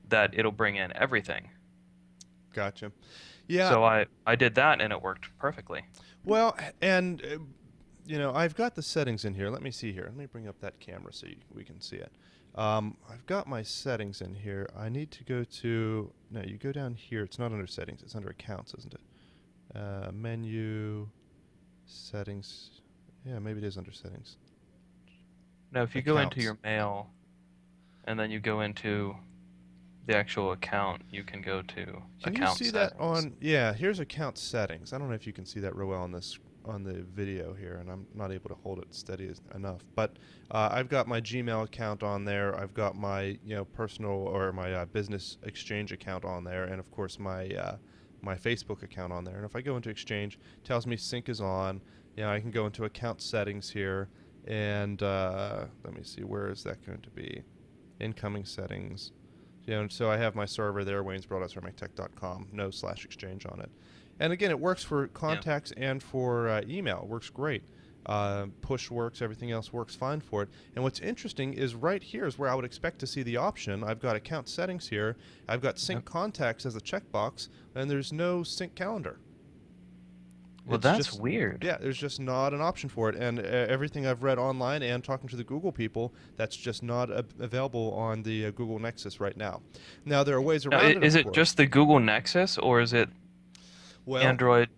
that it'll bring in everything. gotcha. Yeah. So I did that and it worked perfectly. Well, and I've got the settings in here. Let me see here. Let me bring up that camera so we can see it. I've got my settings in here. I need to go to. No, you go down here. It's not under settings. It's under accounts, isn't it? Menu, settings. Yeah, maybe it is under settings. Now, if you go into Accounts. your mail and then you go into the actual account, you can go to Can you account see that settings. on? Yeah, here's account settings. I don't know if you can see that real well on this on the video here, and I'm not able to hold it steady enough. But I've got my Gmail account on there. I've got my personal or my business Exchange account on there, and of course my Facebook account on there. And if I go into Exchange, it tells me sync is on. I can go into account settings here, and let me see, where is that going to be? Incoming settings. So I have my server there, waynesbroadcast.com, no slash exchange on it. And again, it works for Yeah. contacts and for email. It works great. Push works, everything else works fine for it. And what's interesting is right here is where I would expect to see the option. I've got account settings here. I've got sync Yep. contacts as a checkbox, and there's no sync calendar. Well, It's that's just, weird. yeah, there's just not an option for it. And everything I've read online and talking to the Google people, that's just not available on the Google Nexus right now. Now, there are ways Now, around it, is of it course. just the Google Nexus or is it Well, Android?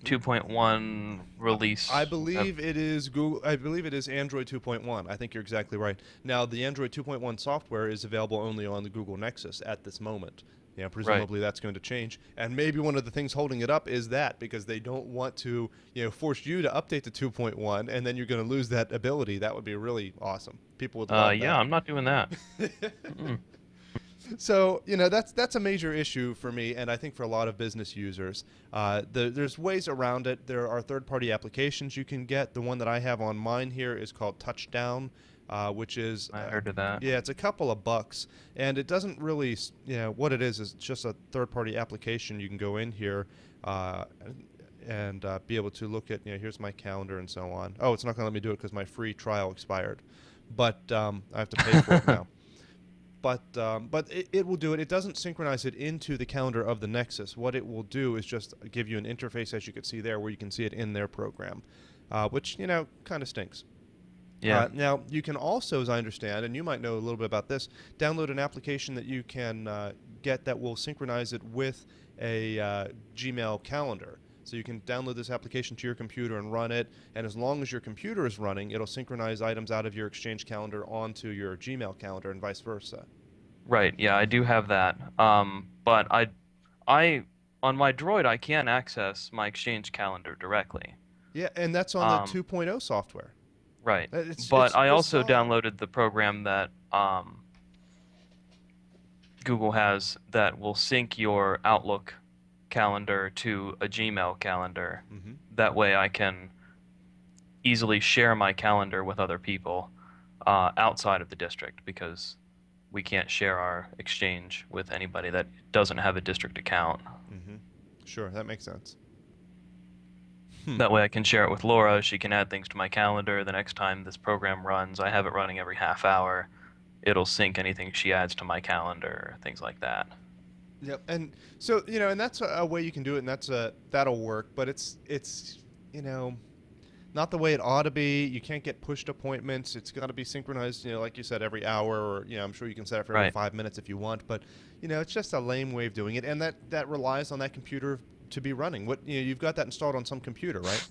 2.1 I release. believe it is Google. I believe it is Android 2.1. I think you're exactly right. Now, the Android 2.1 software is available only on the Google Nexus at this moment. Right. Presumably that's going to change, and maybe one of the things holding it up is that because they don't want to, force you to update to 2.1, and then you're going to lose that ability. That would be really awesome. People would love Yeah, that. I'm not doing that. Mm-mm. So that's a major issue for me, and I think for a lot of business users. There's ways around it. There are third-party applications you can get. The one that I have on mine here is called Touchdown, which is I heard of that. yeah, it's a couple of bucks, and it doesn't really what it is just a third-party application. You can go in here. And be able to look at, here's my calendar and so on. Oh, it's not going to let me do it because my free trial expired, but I have to pay for it now. But it will do it. It doesn't synchronize it into the calendar of the Nexus. What it will do is just give you an interface, as you can see there, where you can see it in their program, which kind of stinks. Yeah. Now you can also, as I understand, and you might know a little bit about this, download an application that you can get that will synchronize it with a Gmail calendar. So you can download this application to your computer and run it, and as long as your computer is running, it'll synchronize items out of your Exchange calendar onto your Gmail calendar and vice versa. Right. Yeah, I do have that. But I on my Droid I can access my Exchange calendar directly. Yeah, and that's on the Um, 2.0 software. right. It's But I also bizarre. downloaded the program that Google has that will sync your Outlook calendar to a Gmail calendar. Hmm. That way I can easily share my calendar with other people outside of the district because we can't share our Exchange with anybody that doesn't have a district account. Hmm. Sure, that makes sense. Hmm. That way I can share it with Laura. She can add things to my calendar. The next time this program runs, I have it running every half hour. It'll sync anything she adds to my calendar, things like that. Yep. And so, and that's a way you can do it, and that'll work. But it's you know not the way it ought to be. You can't get pushed appointments. It's got to be synchronized, like you said, every hour, or I'm sure you can set it for every Right. 5 minutes if you want. But it's just a lame way of doing it, and that relies on that computer to be running. What you've got that installed on some computer, right?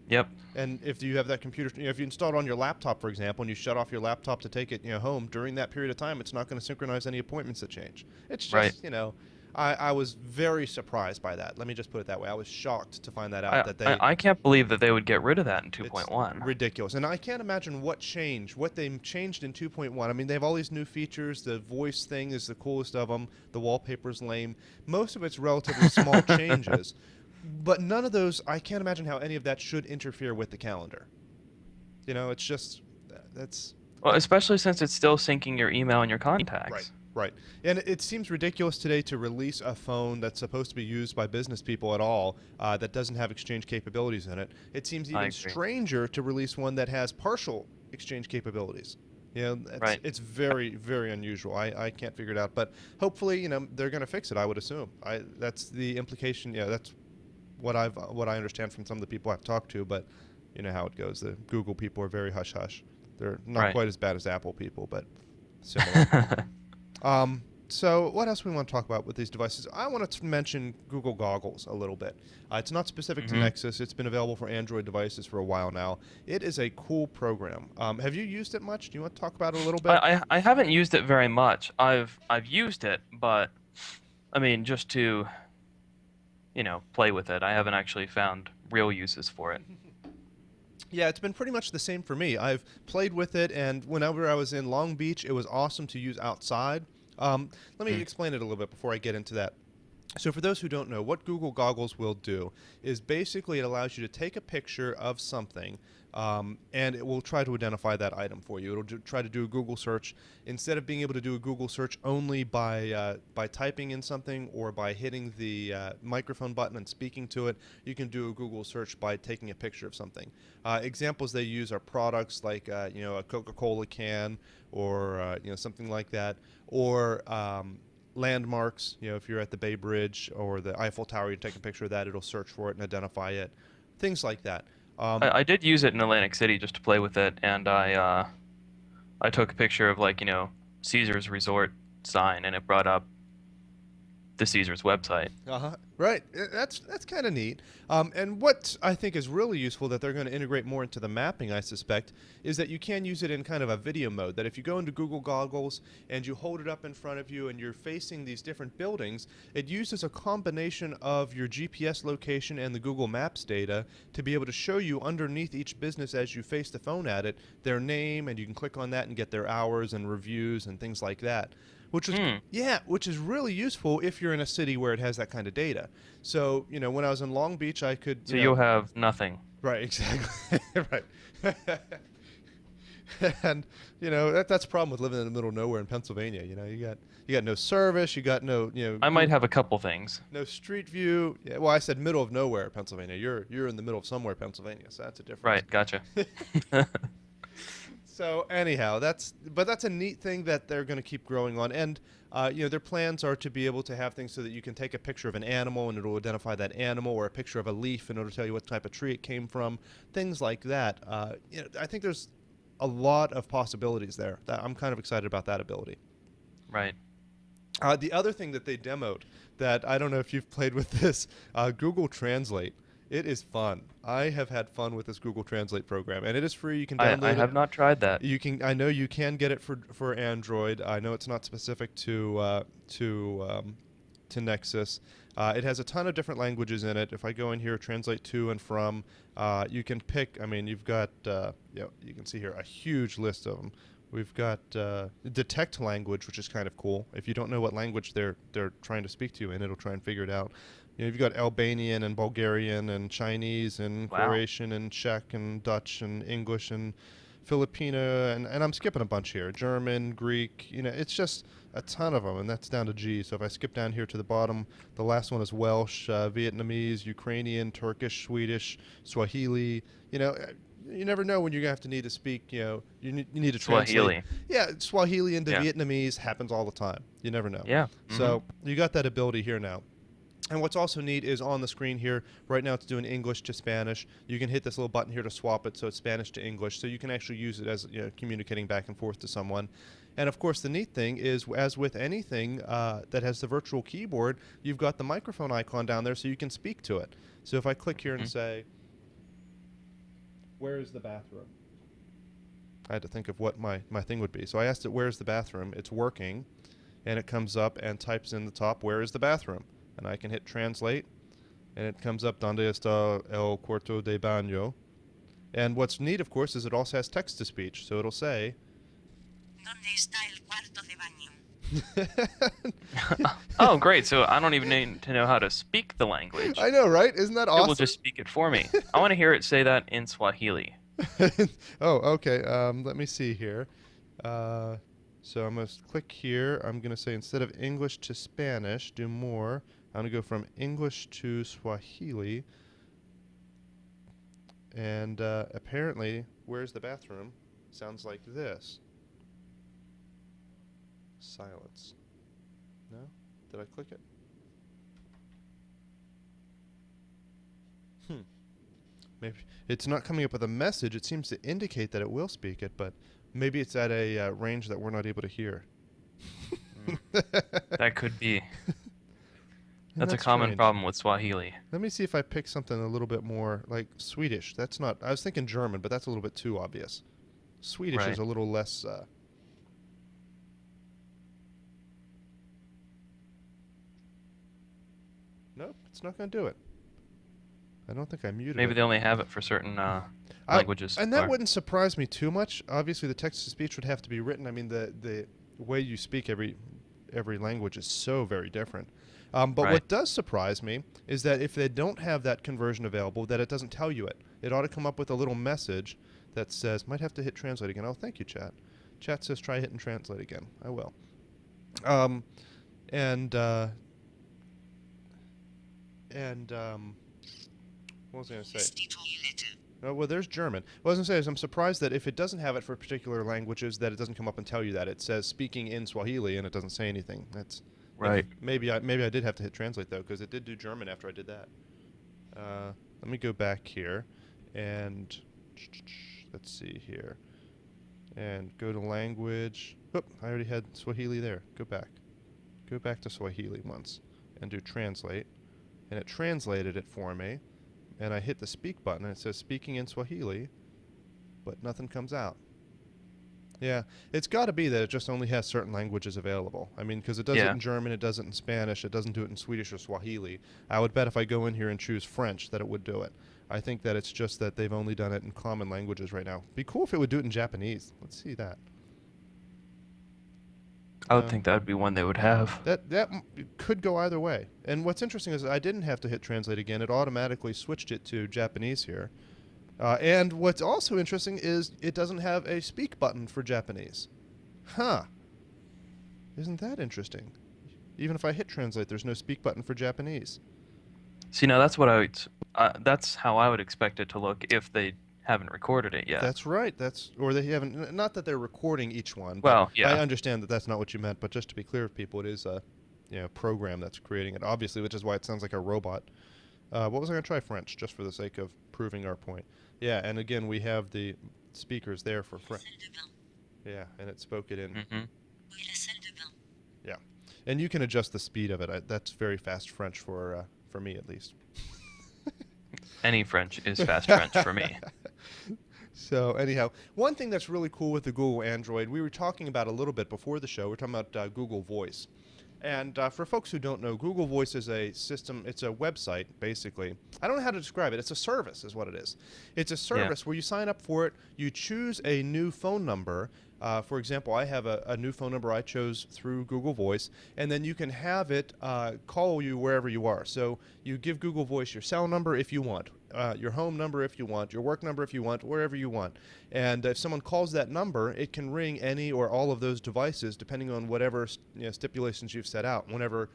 Yep. And if you have that computer, if you install it on your laptop, for example, and you shut off your laptop to take it, home during that period of time, it's not going to synchronize any appointments that change. It's Right. just, I was very surprised by that. Let me just put it that way. I was shocked to find that out I, that I can't believe that they would get rid of that in it's 2.1. ridiculous. And I can't imagine what they changed in 2.1. I mean, they have all these new features. The voice thing is the coolest of them. The wallpaper's lame. Most of it's relatively small changes. But none of those, I can't imagine how any of that should interfere with the calendar. It's just, that's Well, especially since it's still syncing your email and your right, contacts. right. And it seems ridiculous today to release a phone that's supposed to be used by business people at all that doesn't have Exchange capabilities in it. It seems I even agree. stranger to release one that has partial Exchange capabilities. Right. It's very, very unusual. I can't figure it out. But hopefully, they're going to fix it, I would assume. That's the implication. Yeah, that's what I understand from some of the people I've talked to, but you know how it goes. The Google people are very hush hush. They're not Right. quite as bad as Apple people, but similar. So what else we want to talk about with these devices? I want to mention Google Goggles a little bit. It's not specific to hmm Nexus. It's been available for Android devices for a while now. It is a cool program. Have you used it much? Do you want to talk about it a little bit? I haven't used it very much. I've used it, but I mean just to, play with it. I haven't actually found real uses for it. Yeah, it's been pretty much the same for me. I've played with it, and whenever I was in Long Beach, it was awesome to use outside. Let me Mm. explain it a little bit before I get into that. So for those who don't know, what Google Goggles will do is basically it allows you to take a picture of something, and it will try to identify that item for you. It'll try to do a Google search. Instead of being able to do a Google search only by typing in something or by hitting the microphone button and speaking to it, you can do a Google search by taking a picture of something. Examples they use are products like a Coca-Cola can or something like that, or landmarks. If you're at the Bay Bridge or the Eiffel Tower, you take a picture of that, it'll search for it and identify it. Things like that. I did use it in Atlantic City just to play with it, and I took a picture of Caesar's Resort sign, and it brought up the Caesar's website. Uh-huh. Right. That's kind of neat. And what I think is really useful that they're going to integrate more into the mapping, I suspect, is that you can use it in kind of a video mode. That if you go into Google Goggles and you hold it up in front of you and you're facing these different buildings, it uses a combination of your GPS location and the Google Maps data to be able to show you underneath each business as you face the phone at it, their name, and you can click on that and get their hours and reviews and things like that. Which is really useful if you're in a city where it has that kind of data. So, when I was in Long Beach, I could, So you'll have nothing. right, exactly, right. And that's the problem with living in the middle of nowhere in Pennsylvania. You got no service, you got no, I might have a couple things. no street view. Yeah, well, I said middle of nowhere, Pennsylvania. You're in the middle of somewhere, Pennsylvania. So that's a difference. Right, gotcha. So anyhow, that's a neat thing that they're going to keep growing on, and their plans are to be able to have things so that you can take a picture of an animal and it'll identify that animal, or a picture of a leaf and it'll tell you what type of tree it came from, things like that. I think there's a lot of possibilities there. I'm kind of excited about that ability. Right. The other thing that they demoed that I don't know if you've played with this, Google Translate. It is fun. I have had fun with this Google Translate program, and it is free. You can download I have not tried that. I know you can get it for Android. I know it's not specific to Nexus. It has a ton of different languages in it. If I go in here, translate to and from, you can pick. I mean, you've got you can see here a huge list of them. We've got detect language, which is kind of cool. If you don't know what language they're trying to speak to you in, it'll try and figure it out. You've got Albanian and Bulgarian and Chinese and Croatian and Czech and Dutch and English and Filipino, and I'm skipping a bunch here. German, Greek, it's just a ton of them, and that's down to G. So if I skip down here to the bottom, the last one is Welsh, Vietnamese, Ukrainian, Turkish, Swedish, Swahili. You never know when you're going to have to need to speak, you need to translate. Swahili. Yeah, Swahili into Vietnamese happens all the time. You never know. Yeah. So you got that ability here now. And what's also neat is on the screen here, right now it's doing English to Spanish. You can hit this little button here to swap it so it's Spanish to English. So you can actually use it as communicating back and forth to someone. And of course, the neat thing is, as with anything that has the virtual keyboard, you've got the microphone icon down there so you can speak to it. So if I click here and say, where is the bathroom? I had to think of what my thing would be. So I asked it, where's the bathroom? It's working. And it comes up and types in the top, where is the bathroom? And I can hit translate, and it comes up, donde está el cuarto de baño. And what's neat, of course, is it also has text-to-speech. So it'll say, ¿Dónde está el cuarto de baño? Oh, great. So I don't even need to know how to speak the language. I know, right? Isn't that awesome? It will just speak it for me. I want to hear it say that in Swahili. Oh, okay. Let me see here. So I'm going to click here. I'm going to say, instead of English to Spanish, do more. I'm going to go from English to Swahili. And apparently, where's the bathroom? Sounds like this. Silence. No? Did I click it? Maybe it's not coming up with a message. It seems to indicate that it will speak it, but maybe it's at a range that we're not able to hear. That could be. That's a common strange. problem with Swahili. Let me see if I pick something a little bit more like Swedish. That's not. I was thinking German, but that's a little bit too obvious. Swedish Right. is a little less. Nope, it's not going to do it. I don't think I muted Maybe it. they only have it for certain languages. And that wouldn't surprise me too much. Obviously, the text-to-speech would have to be written. I mean, the way you speak every language is so very different. But Right. what does surprise me is that if they don't have that conversion available, that it doesn't tell you it. It ought to come up with a little message that says, might have to hit translate again. Oh, thank you, chat. Chat says try hitting translate again. I will. What was I going to say? Oh, well, there's German. What I was going to say is I'm surprised that if it doesn't have it for particular languages, that it doesn't come up and tell you that. It says speaking in Swahili, and it doesn't say anything. That's Right. Maybe I did have to hit translate, though, because it did do German after I did that. Let me go back here, and let's see here. And go to language. Oop, I already had Swahili there. Go back. Go back to Swahili once. and do translate, and it translated it for me, and I hit the speak button and it says speaking in Swahili, but nothing comes out. Yeah, it's got to be that it just only has certain languages available. I mean, because it does it Yeah. in German, it does it in Spanish, it doesn't do it in Swedish or Swahili. I would bet if I go in here and choose French that it would do it. I think that it's just that they've only done it in common languages right now. Be cool if it would do it in Japanese. Let's see that. I would think that would be one they would have. That could go either way. And what's interesting is I didn't have to hit translate again. It automatically switched it to Japanese here. And what's also interesting is it doesn't have a speak button for Japanese. Huh. Isn't that interesting? Even if I hit translate, there's no speak button for Japanese. See, now that's that's how I would expect it to look if they haven't recorded it yet. That's right. Or they haven't. Not that they're recording each one. Well, but yeah. I understand that that's not what you meant. But just to be clear with people, it is a program that's creating it, obviously, which is why it sounds like a robot. What was I going to try? French, just for the sake of proving our point. Yeah, and again, we have the speakers there for French. Yeah, and it spoke it in. Yeah, and you can adjust the speed of it. That's very fast French for me, at least. Any French is fast French for me. So anyhow, one thing that's really cool with the Google Android, we were talking about a little bit before the show. We're talking about Google Voice. And for folks who don't know, Google Voice is a system, it's a website, basically. I don't know how to describe it. It's a service is what it is. It's a service where you sign up for it, you choose a new phone number. For example, I have a new phone number I chose through Google Voice, and then you can have it call you wherever you are. So you give Google Voice your cell number if you want, your home number if you want, your work number if you want, wherever you want. And if someone calls that number, it can ring any or all of those devices depending on whatever stipulations you've set out. Whenever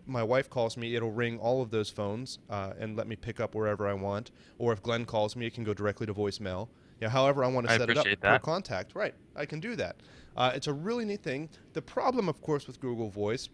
my wife calls me, it'll ring all of those phones and let me pick up wherever I want. Or if Glenn calls me, it can go directly to voicemail. However I want to set it up per contact. Right, I can do that. It's a really neat thing. The problem, of course, with Google Voice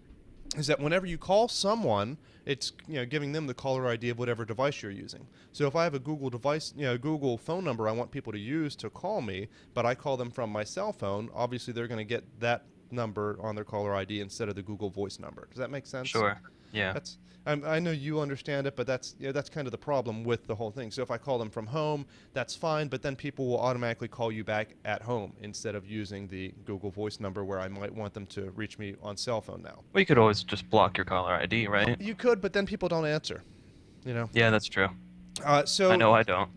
is that whenever you call someone, it's giving them the caller ID of whatever device you're using. So if I have a Google device, Google phone number I want people to use to call me, but I call them from my cell phone, obviously they're going to get that number on their caller ID instead of the Google Voice number. Does that make sense? Sure. Yeah. I know you understand it, but that's kind of the problem with the whole thing. So if I call them from home, that's fine, but then people will automatically call you back at home instead of using the Google Voice number where I might want them to reach me on cell phone now. Well, you could always just block your caller ID, right? You could, but then people don't answer. Yeah, that's true. So I know I don't.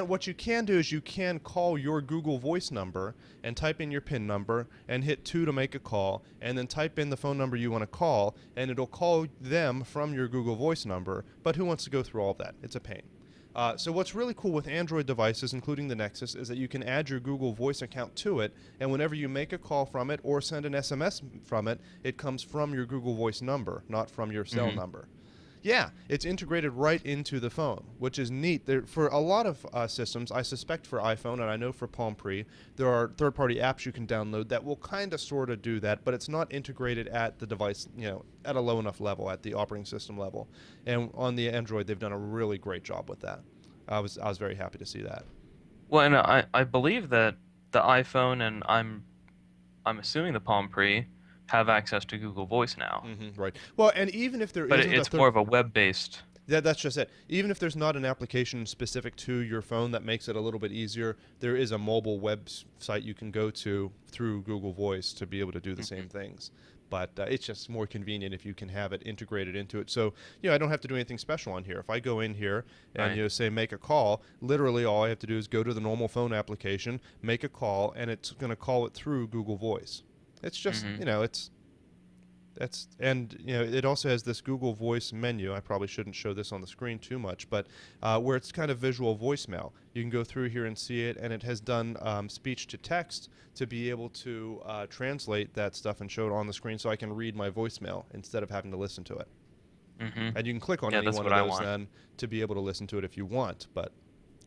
What you can do is you can call your Google Voice number and type in your PIN number and hit 2 to make a call, and then type in the phone number you want to call, and it'll call them from your Google Voice number. But who wants to go through all that? It's a pain. So what's really cool with Android devices, including the Nexus, is that you can add your Google Voice account to it, and whenever you make a call from it or send an SMS from it, it comes from your Google Voice number, not from your cell number. Yeah, it's integrated right into the phone, which is neat. For a lot of systems, I suspect for iPhone, and I know for Palm Pre, there are third-party apps you can download that will kind of sort of do that, but it's not integrated at the device, at a low enough level, at the operating system level. And on the Android, they've done a really great job with that. I was very happy to see that. Well, and I believe that the iPhone and I'm assuming the Palm Pre have access to Google Voice now. Right. Well, and even if there but isn't it's more of a web-based. That's just it. Even if there's not an application specific to your phone that makes it a little bit easier, there is a mobile website you can go to through Google Voice to be able to do the same things. But it's just more convenient if you can have it integrated into it. So, I don't have to do anything special on here. If I go in here and say make a call, literally all I have to do is go to the normal phone application, make a call, and it's going to call it through Google Voice. It's just, it also has this Google Voice menu. I probably shouldn't show this on the screen too much, but where it's kind of visual voicemail. You can go through here and see it, and it has done speech to text to be able to translate that stuff and show it on the screen so I can read my voicemail instead of having to listen to it. And you can click on any one of those then to be able to listen to it if you want,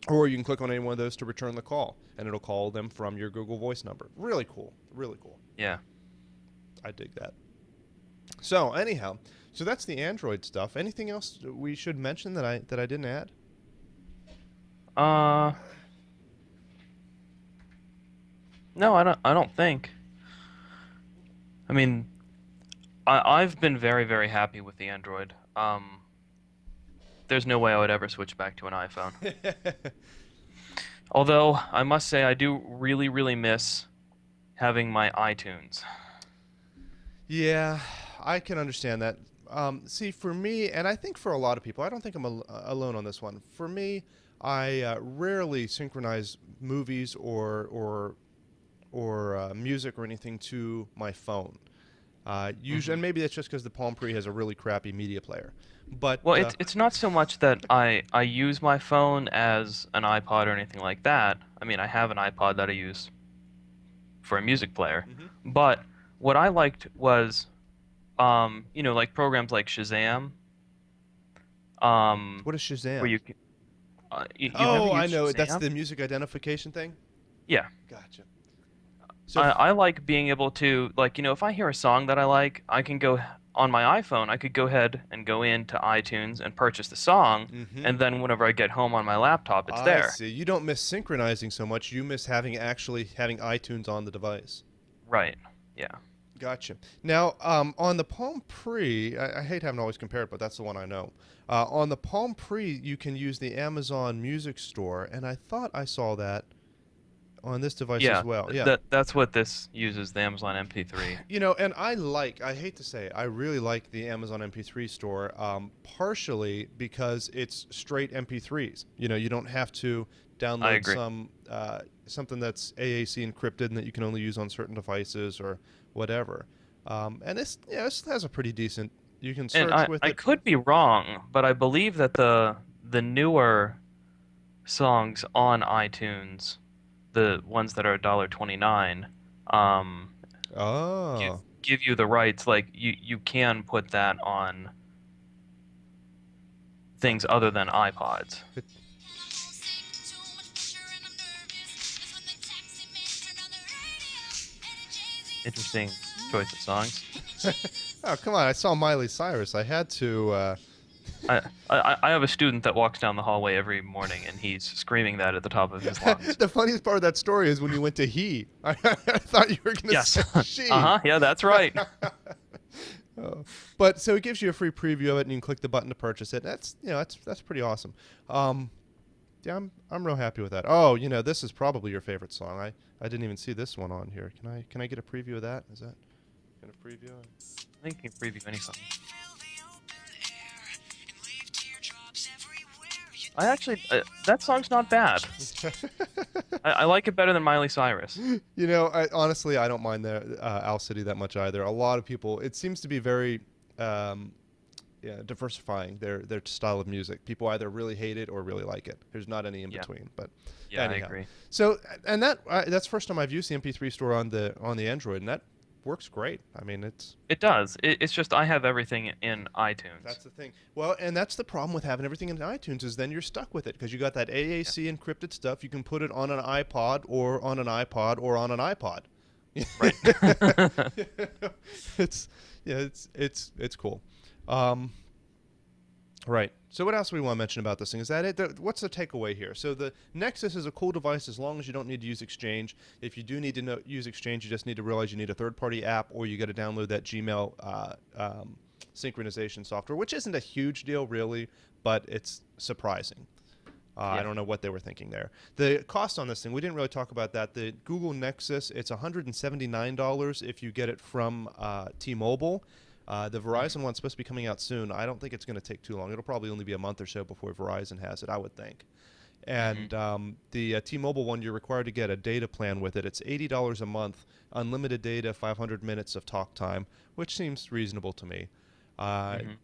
or you can click on any one of those to return the call, and it'll call them from your Google Voice number. Really cool. Really cool. Yeah. I dig that. So anyhow, that's the Android stuff. Anything else we should mention that I didn't add? No, I don't think. I mean, I've been very, very happy with the Android. There's no way I would ever switch back to an iPhone. Although I must say I do really, really miss having my iTunes. Yeah, I can understand that. See, for me, and I think for a lot of people, I don't think I'm alone on this one. For me, I rarely synchronize movies or music or anything to my phone. Usually, and maybe that's just because the Palm Pre has a really crappy media player. But Well, it's not so much that I use my phone as an iPod or anything like that. I mean, I have an iPod that I use for a music player. But what I liked was, like programs like Shazam, what is Shazam? where you've never Oh, I used know. That's Shazam? the music identification thing? Yeah. Gotcha. So, I like being able to, like, if I hear a song that I like, I can go on my iPhone, I could go ahead and go into iTunes and purchase the song, and then whenever I get home on my laptop, it's I there. see. You don't miss synchronizing so much. You miss actually having iTunes on the device. Right. Yeah. Gotcha. Now, on the Palm Pre, I hate having to always compare it, but that's the one I know. On the Palm Pre, you can use the Amazon Music Store, and I thought I saw that on this device Yeah. as well. Yeah. That's what this uses, the Amazon MP3. And I hate to say it, I really like the Amazon MP3 store, partially because it's straight MP3s. You don't have to I download agree. something that's AAC encrypted and that you can only use on certain devices or whatever. And this has a pretty decent. You can And search with I it. could be wrong, but I believe that the newer songs on iTunes, the ones that are $1.29, give Oh, give you the rights. Like you can put that on things other than iPods. Interesting choice of songs. oh, come on! I saw Miley Cyrus. I had to. I have a student that walks down the hallway every morning, and he's screaming that at the top of his lungs. The funniest part of that story is when you went to he. I thought you were going to Yes. say she. Yeah, that's right. Oh. But so it gives you a free preview of it, and you can click the button to purchase it. That's pretty awesome. Yeah, I'm real happy with that. Oh, this is probably your favorite song. I didn't even see this one on here. Can I get a preview of that? Is that can I preview it? I think you can preview anything. I actually, that song's not bad. I like it better than Miley Cyrus. Honestly, I don't mind the Owl City that much either. A lot of people, it seems to be very diversifying their style of music. People either really hate it or really like it. There's not any in between. But Yeah, anyhow. I agree. So, and that's the first time I've used the MP3 store on the Android, and that works great. I mean, It does. It's just I have everything in iTunes. that's the thing. Well, and that's the problem with having everything in iTunes is then you're stuck with it because you got that AAC encrypted stuff. You can put it on an iPod or on an iPod or on an iPod. Right. It's cool. Right. So what else do we want to mention about this thing? Is that it? What's the takeaway here? So the Nexus is a cool device as long as you don't need to use Exchange. If you do need to use Exchange, you just need to realize you need a third-party app or you got to download that Gmail synchronization software, which isn't a huge deal really, but it's surprising. I don't know what they were thinking there. The cost on this thing, we didn't really talk about that. The Google Nexus, it's $179 if you get it from T-Mobile. The Verizon one's supposed to be coming out soon. I don't think it's going to take too long. It'll probably only be a month or so before Verizon has it, I would think. And the T-Mobile one, you're required to get a data plan with it. It's $80 a month, unlimited data, 500 minutes of talk time, which seems reasonable to me.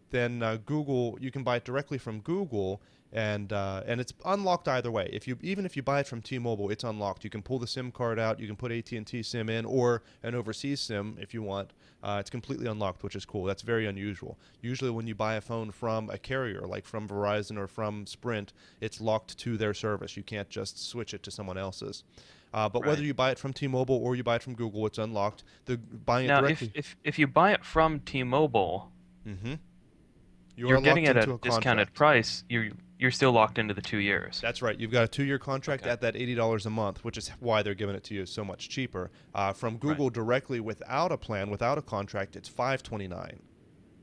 Then Google, you can buy it directly from Google, and it's unlocked either way. Even if you buy it from T-Mobile, it's unlocked. You can pull the SIM card out, you can put AT&T SIM in, or an overseas SIM if you want. It's completely unlocked, which is cool. That's very unusual. Usually when you buy a phone from a carrier, like from Verizon or from Sprint, it's locked to their service. You can't just switch it to someone else's. But whether you buy it from T-Mobile or you buy it from Google, it's unlocked. Buying it directly. Now, if you buy it from T-Mobile, Mm-hmm. you're getting it locked at into a discounted contract. price. you're still locked into the 2 years. That's right. You've got a 2-year contract Okay. at that $80 a month, which is why they're giving it to you so much cheaper. From Google directly without a plan, without a contract, it's $529.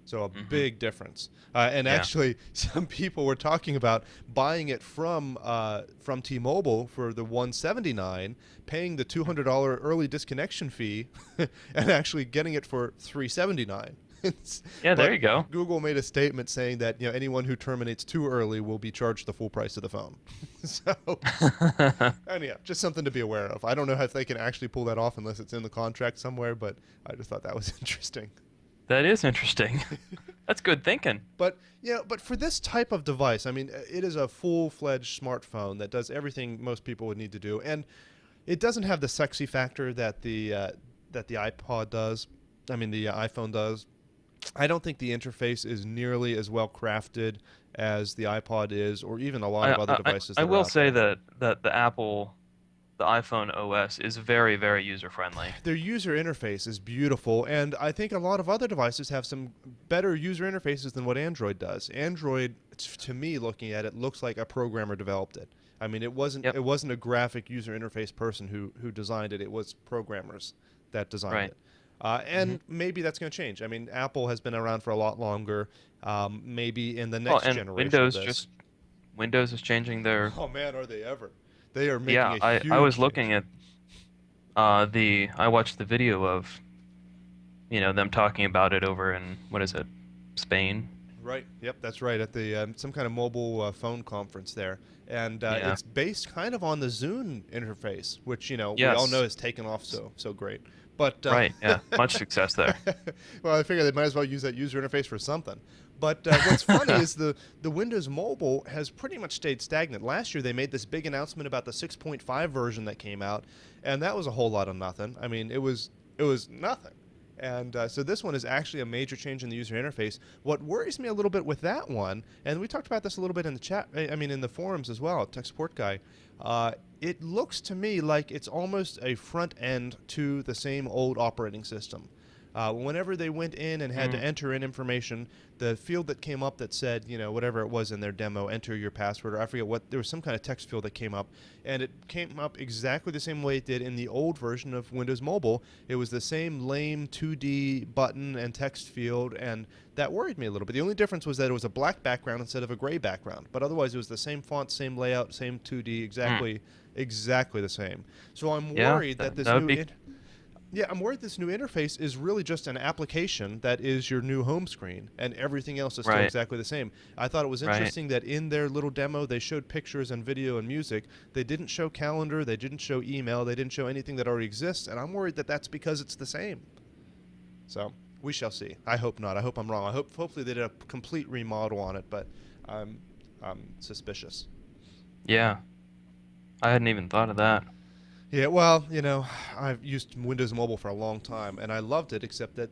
So a big difference. And Yeah. actually, some people were talking about buying it from T-Mobile for the $179, paying the $200 early disconnection fee, and actually getting it for $379. Yeah, there But you go. Google made a statement saying that anyone who terminates too early will be charged the full price of the phone. So, and yeah, just something to be aware of. I don't know if they can actually pull that off unless it's in the contract somewhere, but I just thought that was interesting. That is interesting. That's good thinking. But but for this type of device, I mean, it is a full-fledged smartphone that does everything most people would need to do, and it doesn't have the sexy factor that the iPod does. I mean, the iPhone does. I don't think the interface is nearly as well crafted as the iPod is, or even a lot of other devices. I that are will out say there. that the iPhone OS is very, very user-friendly. Their user interface is beautiful, and I think a lot of other devices have some better user interfaces than what Android does. Android, to me, looking at it, looks like a programmer developed it. I mean, it wasn't a graphic user interface person who designed it. It was programmers that designed it. And maybe that's going to change. I mean, Apple has been around for a lot longer. Maybe in the next generation. Windows is changing their. Oh man, are they ever? They are making a huge I was change. looking at I watched the video of them talking about it over in, what is it, Spain? Right. Yep, that's right. At the some kind of mobile phone conference there, and it's based kind of on the Zune interface, which we all know has taken off so great. But Right. Yeah. Much success there. well, I figure they might as well use that user interface for something. But what's funny is the Windows Mobile has pretty much stayed stagnant. Last year they made this big announcement about the 6.5 version that came out, and that was a whole lot of nothing. I mean, it was nothing. And so this one is actually a major change in the user interface. What worries me a little bit with that one, and we talked about this a little bit in the chat, I mean in the forums as well, Tech Support Guy, it looks to me like it's almost a front end to the same old operating system. Whenever they went in and had to enter in information, the field that came up that said, whatever it was in their demo, enter your password, or I forget what, there was some kind of text field that came up, and it came up exactly the same way it did in the old version of Windows Mobile. It was the same lame 2D button and text field, and that worried me a little bit. The only difference was that it was a black background instead of a gray background, but otherwise it was the same font, same layout, same 2D, exactly the same. So I'm worried that this I'm worried this new interface is really just an application that is your new home screen, and everything else is still exactly the same. I thought it was interesting that in their little demo they showed pictures and video and music. They didn't show calendar, they didn't show email, they didn't show anything that already exists, and I'm worried that that's because it's the same. So we shall see. I hope not. I hope I'm wrong. Hopefully they did a complete remodel on it, but I'm suspicious. Yeah. I hadn't even thought of that. Yeah, well, I've used Windows Mobile for a long time, and I loved it, except that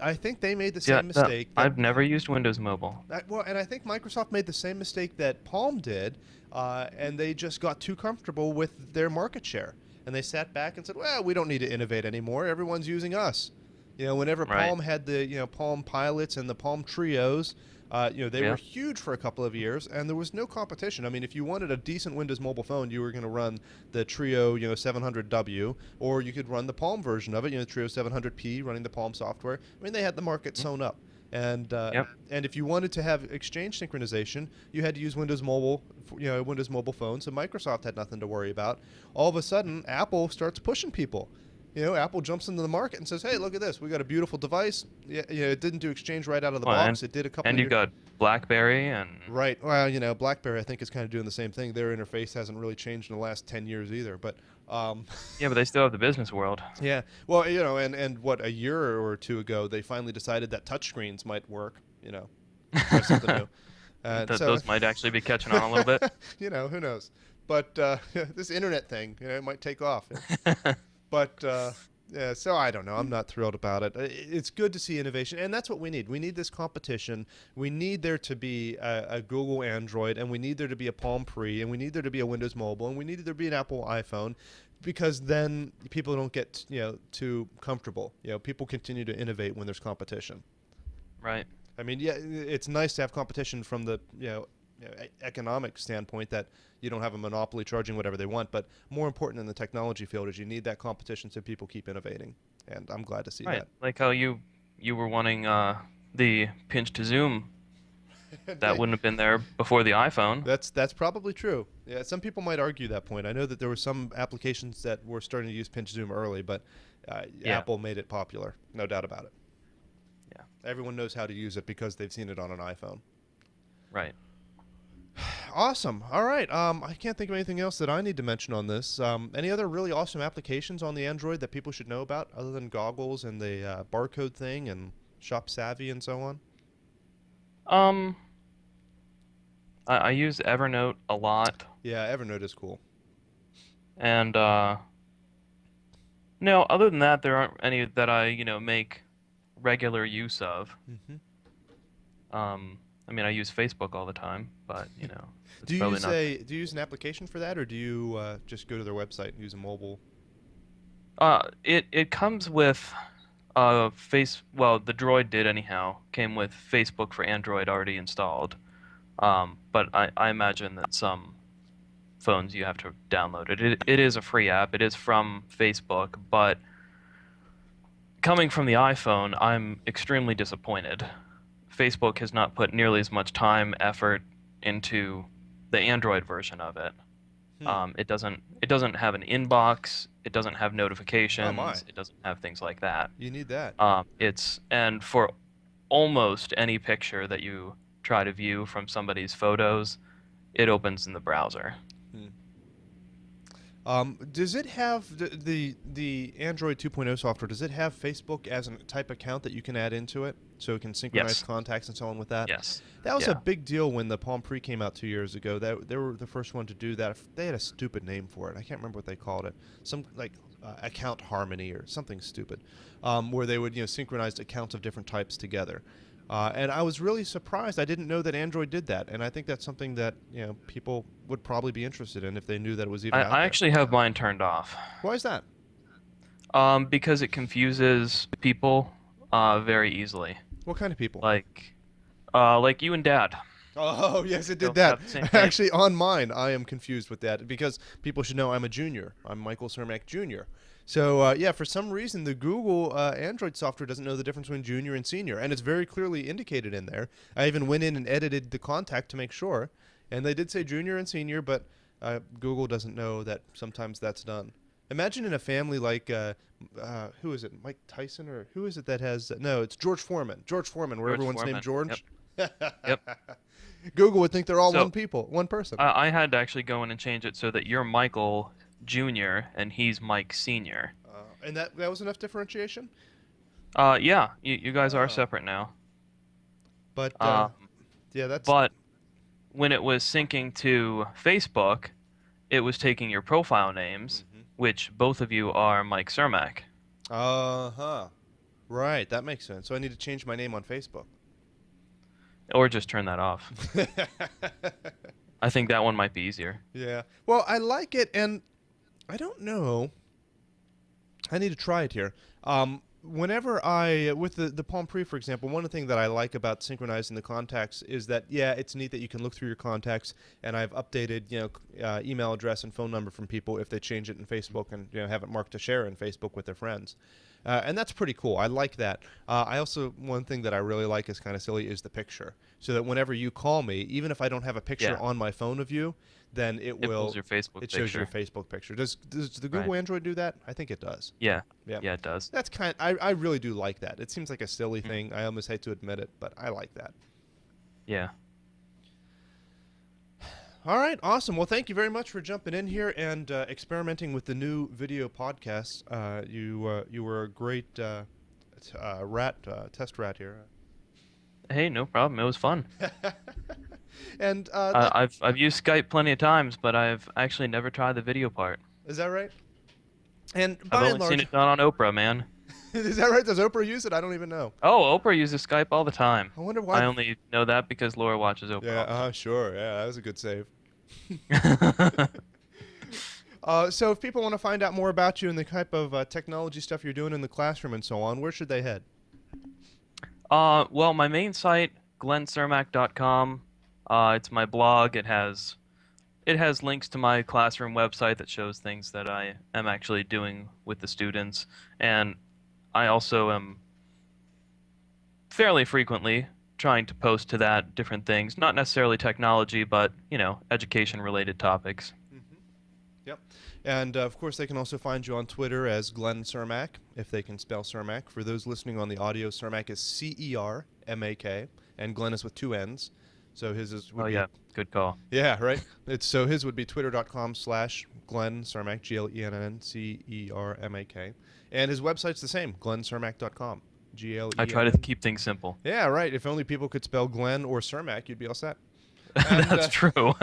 I think they made the same mistake. I've never used Windows Mobile. And I think Microsoft made the same mistake that Palm did, and they just got too comfortable with their market share. And they sat back and said, well, we don't need to innovate anymore. Everyone's using us. Whenever Palm had the, Palm Pilots and the Palm Trios, they were huge for a couple of years, and there was no competition. I mean, if you wanted a decent Windows Mobile phone, you were going to run the Trio, 700W, or you could run the Palm version of it, Trio 700P, running the Palm software. I mean, they had the market sewn up. And and if you wanted to have exchange synchronization, you had to use Windows Mobile, Windows Mobile phone. So Microsoft had nothing to worry about. All of a sudden, Apple starts pushing people. Apple jumps into the market and says, "Hey, look at this! We got a beautiful device. Yeah, it didn't do exchange right out of the box. It did a couple. And you got BlackBerry and right. Well, BlackBerry I think is kind of doing the same thing. Their interface hasn't really changed in the last 10 years either. But yeah, but they still have the business world. Yeah. Well, and what, a year or two ago they finally decided that touchscreens might work. Try something new. Those might actually be catching on a little bit. Who knows? But this internet thing, it might take off. But so I don't know. I'm not thrilled about it. It's good to see innovation, and that's what we need. We need this competition. We need there to be a Google Android, and we need there to be a Palm Pre, and we need there to be a Windows Mobile, and we need there to be an Apple iPhone, because then people don't get too comfortable. People continue to innovate when there's competition. Right. I mean, yeah, it's nice to have competition from the economic standpoint that you don't have a monopoly charging whatever they want. But more important in the technology field is you need that competition so people keep innovating. And I'm glad to see Right. that. Like how you were wanting the pinch to zoom. That wouldn't have been there before the iPhone. That's probably true. Yeah, some people might argue that point. I know that there were some applications that were starting to use pinch zoom early, but Yeah. Apple made it popular, no doubt about it. Yeah. Everyone knows how to use it because they've seen it on an iPhone. Right. Awesome. All right. I can't think of anything else that I need to mention on this. Any other really awesome applications on the Android that people should know about other than goggles and the barcode thing and Shop Savvy and so on? I use Evernote a lot, Yeah, Evernote is cool. and no, other than that, there aren't any that I make regular use of. Mm-hmm. I mean, I use Facebook all the time, but it's Do you probably use not. do you use an application for that, or do you just go to their website and use a mobile? It comes with well, the Droid did anyhow, came with Facebook for Android already installed. But I imagine that some phones you have to download it. It is a free app. It is from Facebook, but coming from the iPhone, I'm extremely disappointed. Facebook has not put nearly as much time, effort into the Android version of it. It doesn't have an inbox. It doesn't have notifications. Oh my. It doesn't have things like that. You need that. And for almost any picture that you try to view from somebody's photos, it opens in the browser. Does it have the Android 2.0 software? Does it have Facebook as a type account that you can add into it, so it can synchronize Yes. contacts and so on with that? Yes. That was Yeah. a big deal when the Palm Pre came out 2 years ago. That they were the first one to do that. They had a stupid name for it. I can't remember what they called it. Some like account harmony or something stupid, where they would synchronize accounts of different types together. And I was really surprised. I didn't know that Android did that, and I think that's something that people would probably be interested in if they knew that it was even out I there. actually have mine turned off. Why is that? Because it confuses people very easily. What kind of people? Like you and Dad. Oh, yes, it did Don't that. have the same name. Actually, on mine, I am confused with that because people should know I'm a junior. I'm Michael Cermak Jr. So, yeah, for some reason, the Google Android software doesn't know the difference between junior and senior, and it's very clearly indicated in there. I even went in and edited the contact to make sure, and they did say junior and senior, but Google doesn't know that sometimes that's done. Imagine in a family like, who is it, Mike Tyson, or who is it that has, no, it's George Foreman, where George everyone's named Foreman, George. Yep. Google would think they're all So- one person. I had to actually go in and change it so that you're Michael Jr. and he's Mike Sr. And that was enough differentiation? Yeah, you guys are Oh. separate now. But, yeah, that's... But when it was syncing to Facebook, it was taking your profile names, which both of you are Mike Cermak. Uh-huh. Right, that makes sense. So I need to change my name on Facebook. Or just turn that off. I think that one might be easier. Yeah. Well, I like it, and I don't know. I need to try it here. Whenever with the Palm Pre, for example, one of the things that I like about synchronizing the contacts is that, yeah, it's neat that you can look through your contacts, and I've updated, email address and phone number from people if they change it in Facebook and, have it marked to share in Facebook with their friends. And that's pretty cool. I like that. I also, one thing that I really like is kind of silly is the picture. So that whenever you call me, even if I don't have a picture Yeah. on my phone of you, then it will... pulls your Facebook It shows your picture. Facebook picture. Does the Google Right. Android do that? I think it does. Yeah. Yeah. Yeah, it does. That's I really do like that. It seems like a silly thing. I almost hate to admit it, but I like that. Yeah. All right, awesome. Well, thank you very much for jumping in here and experimenting with the new video podcasts. You were a great test rat here. Hey, no problem. It was fun. And I've used Skype plenty of times, but I've actually never tried the video part. is that right? And I've by only and large, seen it done on Oprah, man. is that right? Does Oprah use it? I don't even know. Oh, Oprah uses Skype all the time. I wonder why. I only know that because Laura watches Oprah. Yeah, sure. Yeah, that was a good save. all the time. So if people want to find out more about you and the type of technology stuff you're doing in the classroom and so on, where should they head? Well, my main site, glenncermak.com, It's my blog. It has links to my classroom website that shows things that I am actually doing with the students, and I also am fairly frequently trying to post to that different things, not necessarily technology, but education related topics. Mm-hmm. Yep. And of course, they can also find you on Twitter as Glenn Cermak, if they can spell Cermak. For those listening on the audio, Cermak is Cermak, and Glenn is with two N's. So would Oh be yeah, good call. yeah, right. So his would be twitter.com/Glenn Cermak, GlenCermak, and his website's the same, glenncermak.com, I try to Glenn. keep things simple. Yeah, right. If only people could spell Glenn or Cermak, you'd be all set. And That's true.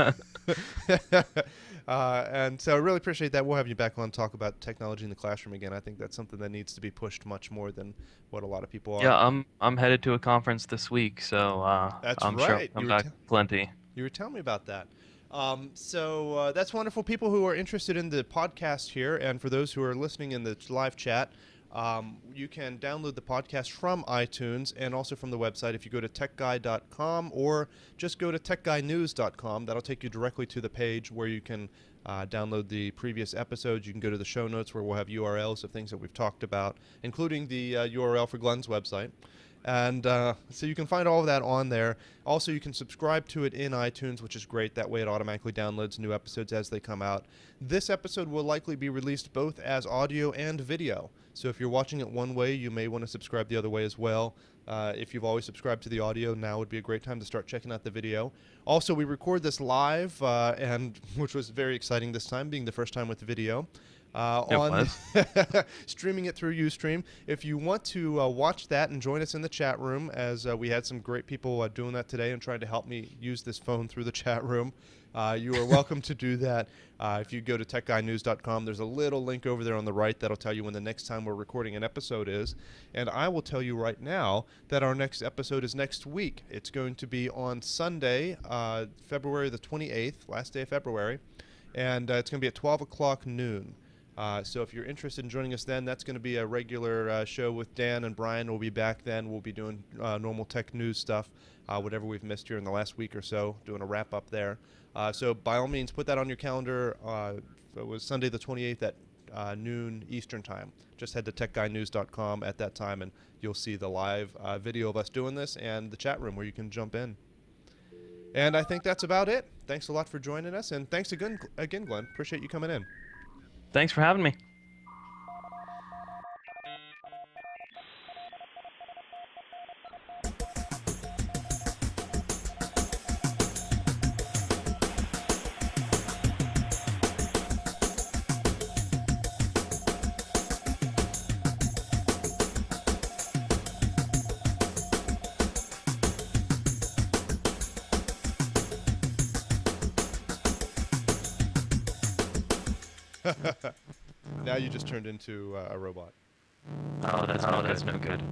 and so I really appreciate that. We'll have you back on to talk about technology in the classroom again. I think that's something that needs to be pushed much more than what a lot of people are. Yeah, I'm headed to a conference this week, so That's I'm sure I'll right. come back plenty. You were telling me about that. So that's wonderful. People who are interested in the podcast here, and for those who are listening in the live chat, you can download the podcast from iTunes and also from the website. If you go to techguy.com or just go to techguynews.com, that'll take you directly to the page where you can download the previous episodes. You can go to the show notes where we'll have URLs of things that we've talked about, including the URL for Glenn's website. And so you can find all of that on there. Also, you can subscribe to it in iTunes, which is great. That way it automatically downloads new episodes as they come out. This episode will likely be released both as audio and video. So if you're watching it one way, you may want to subscribe the other way as well. If you've always subscribed to the audio, now would be a great time to start checking out the video. Also, we record this live, and which was very exciting this time, being the first time with the video. On streaming it through Ustream. If you want to watch that and join us in the chat room, as we had some great people doing that today and trying to help me use this phone through the chat room, you are welcome to do that. If you go to techguynews.com, there's a little link over there on the right that'll tell you when the next time we're recording an episode is. And I will tell you right now that our next episode is next week. It's going to be on Sunday, February the 28th, last day of February, and it's going to be at 12 o'clock noon. So if you're interested in joining us then, that's going to be a regular show with Dan and Brian. We'll be back then. We'll be doing normal tech news stuff, whatever we've missed here in the last week or so, doing a wrap-up there. So by all means, put that on your calendar. It was Sunday the 28th at noon Eastern time. Just head to techguynews.com at that time, and you'll see the live video of us doing this and the chat room where you can jump in. And I think that's about it. Thanks a lot for joining us, and thanks again, Glenn. Appreciate you coming in. Thanks for having me. Now you just turned into a robot. Oh, that's no good.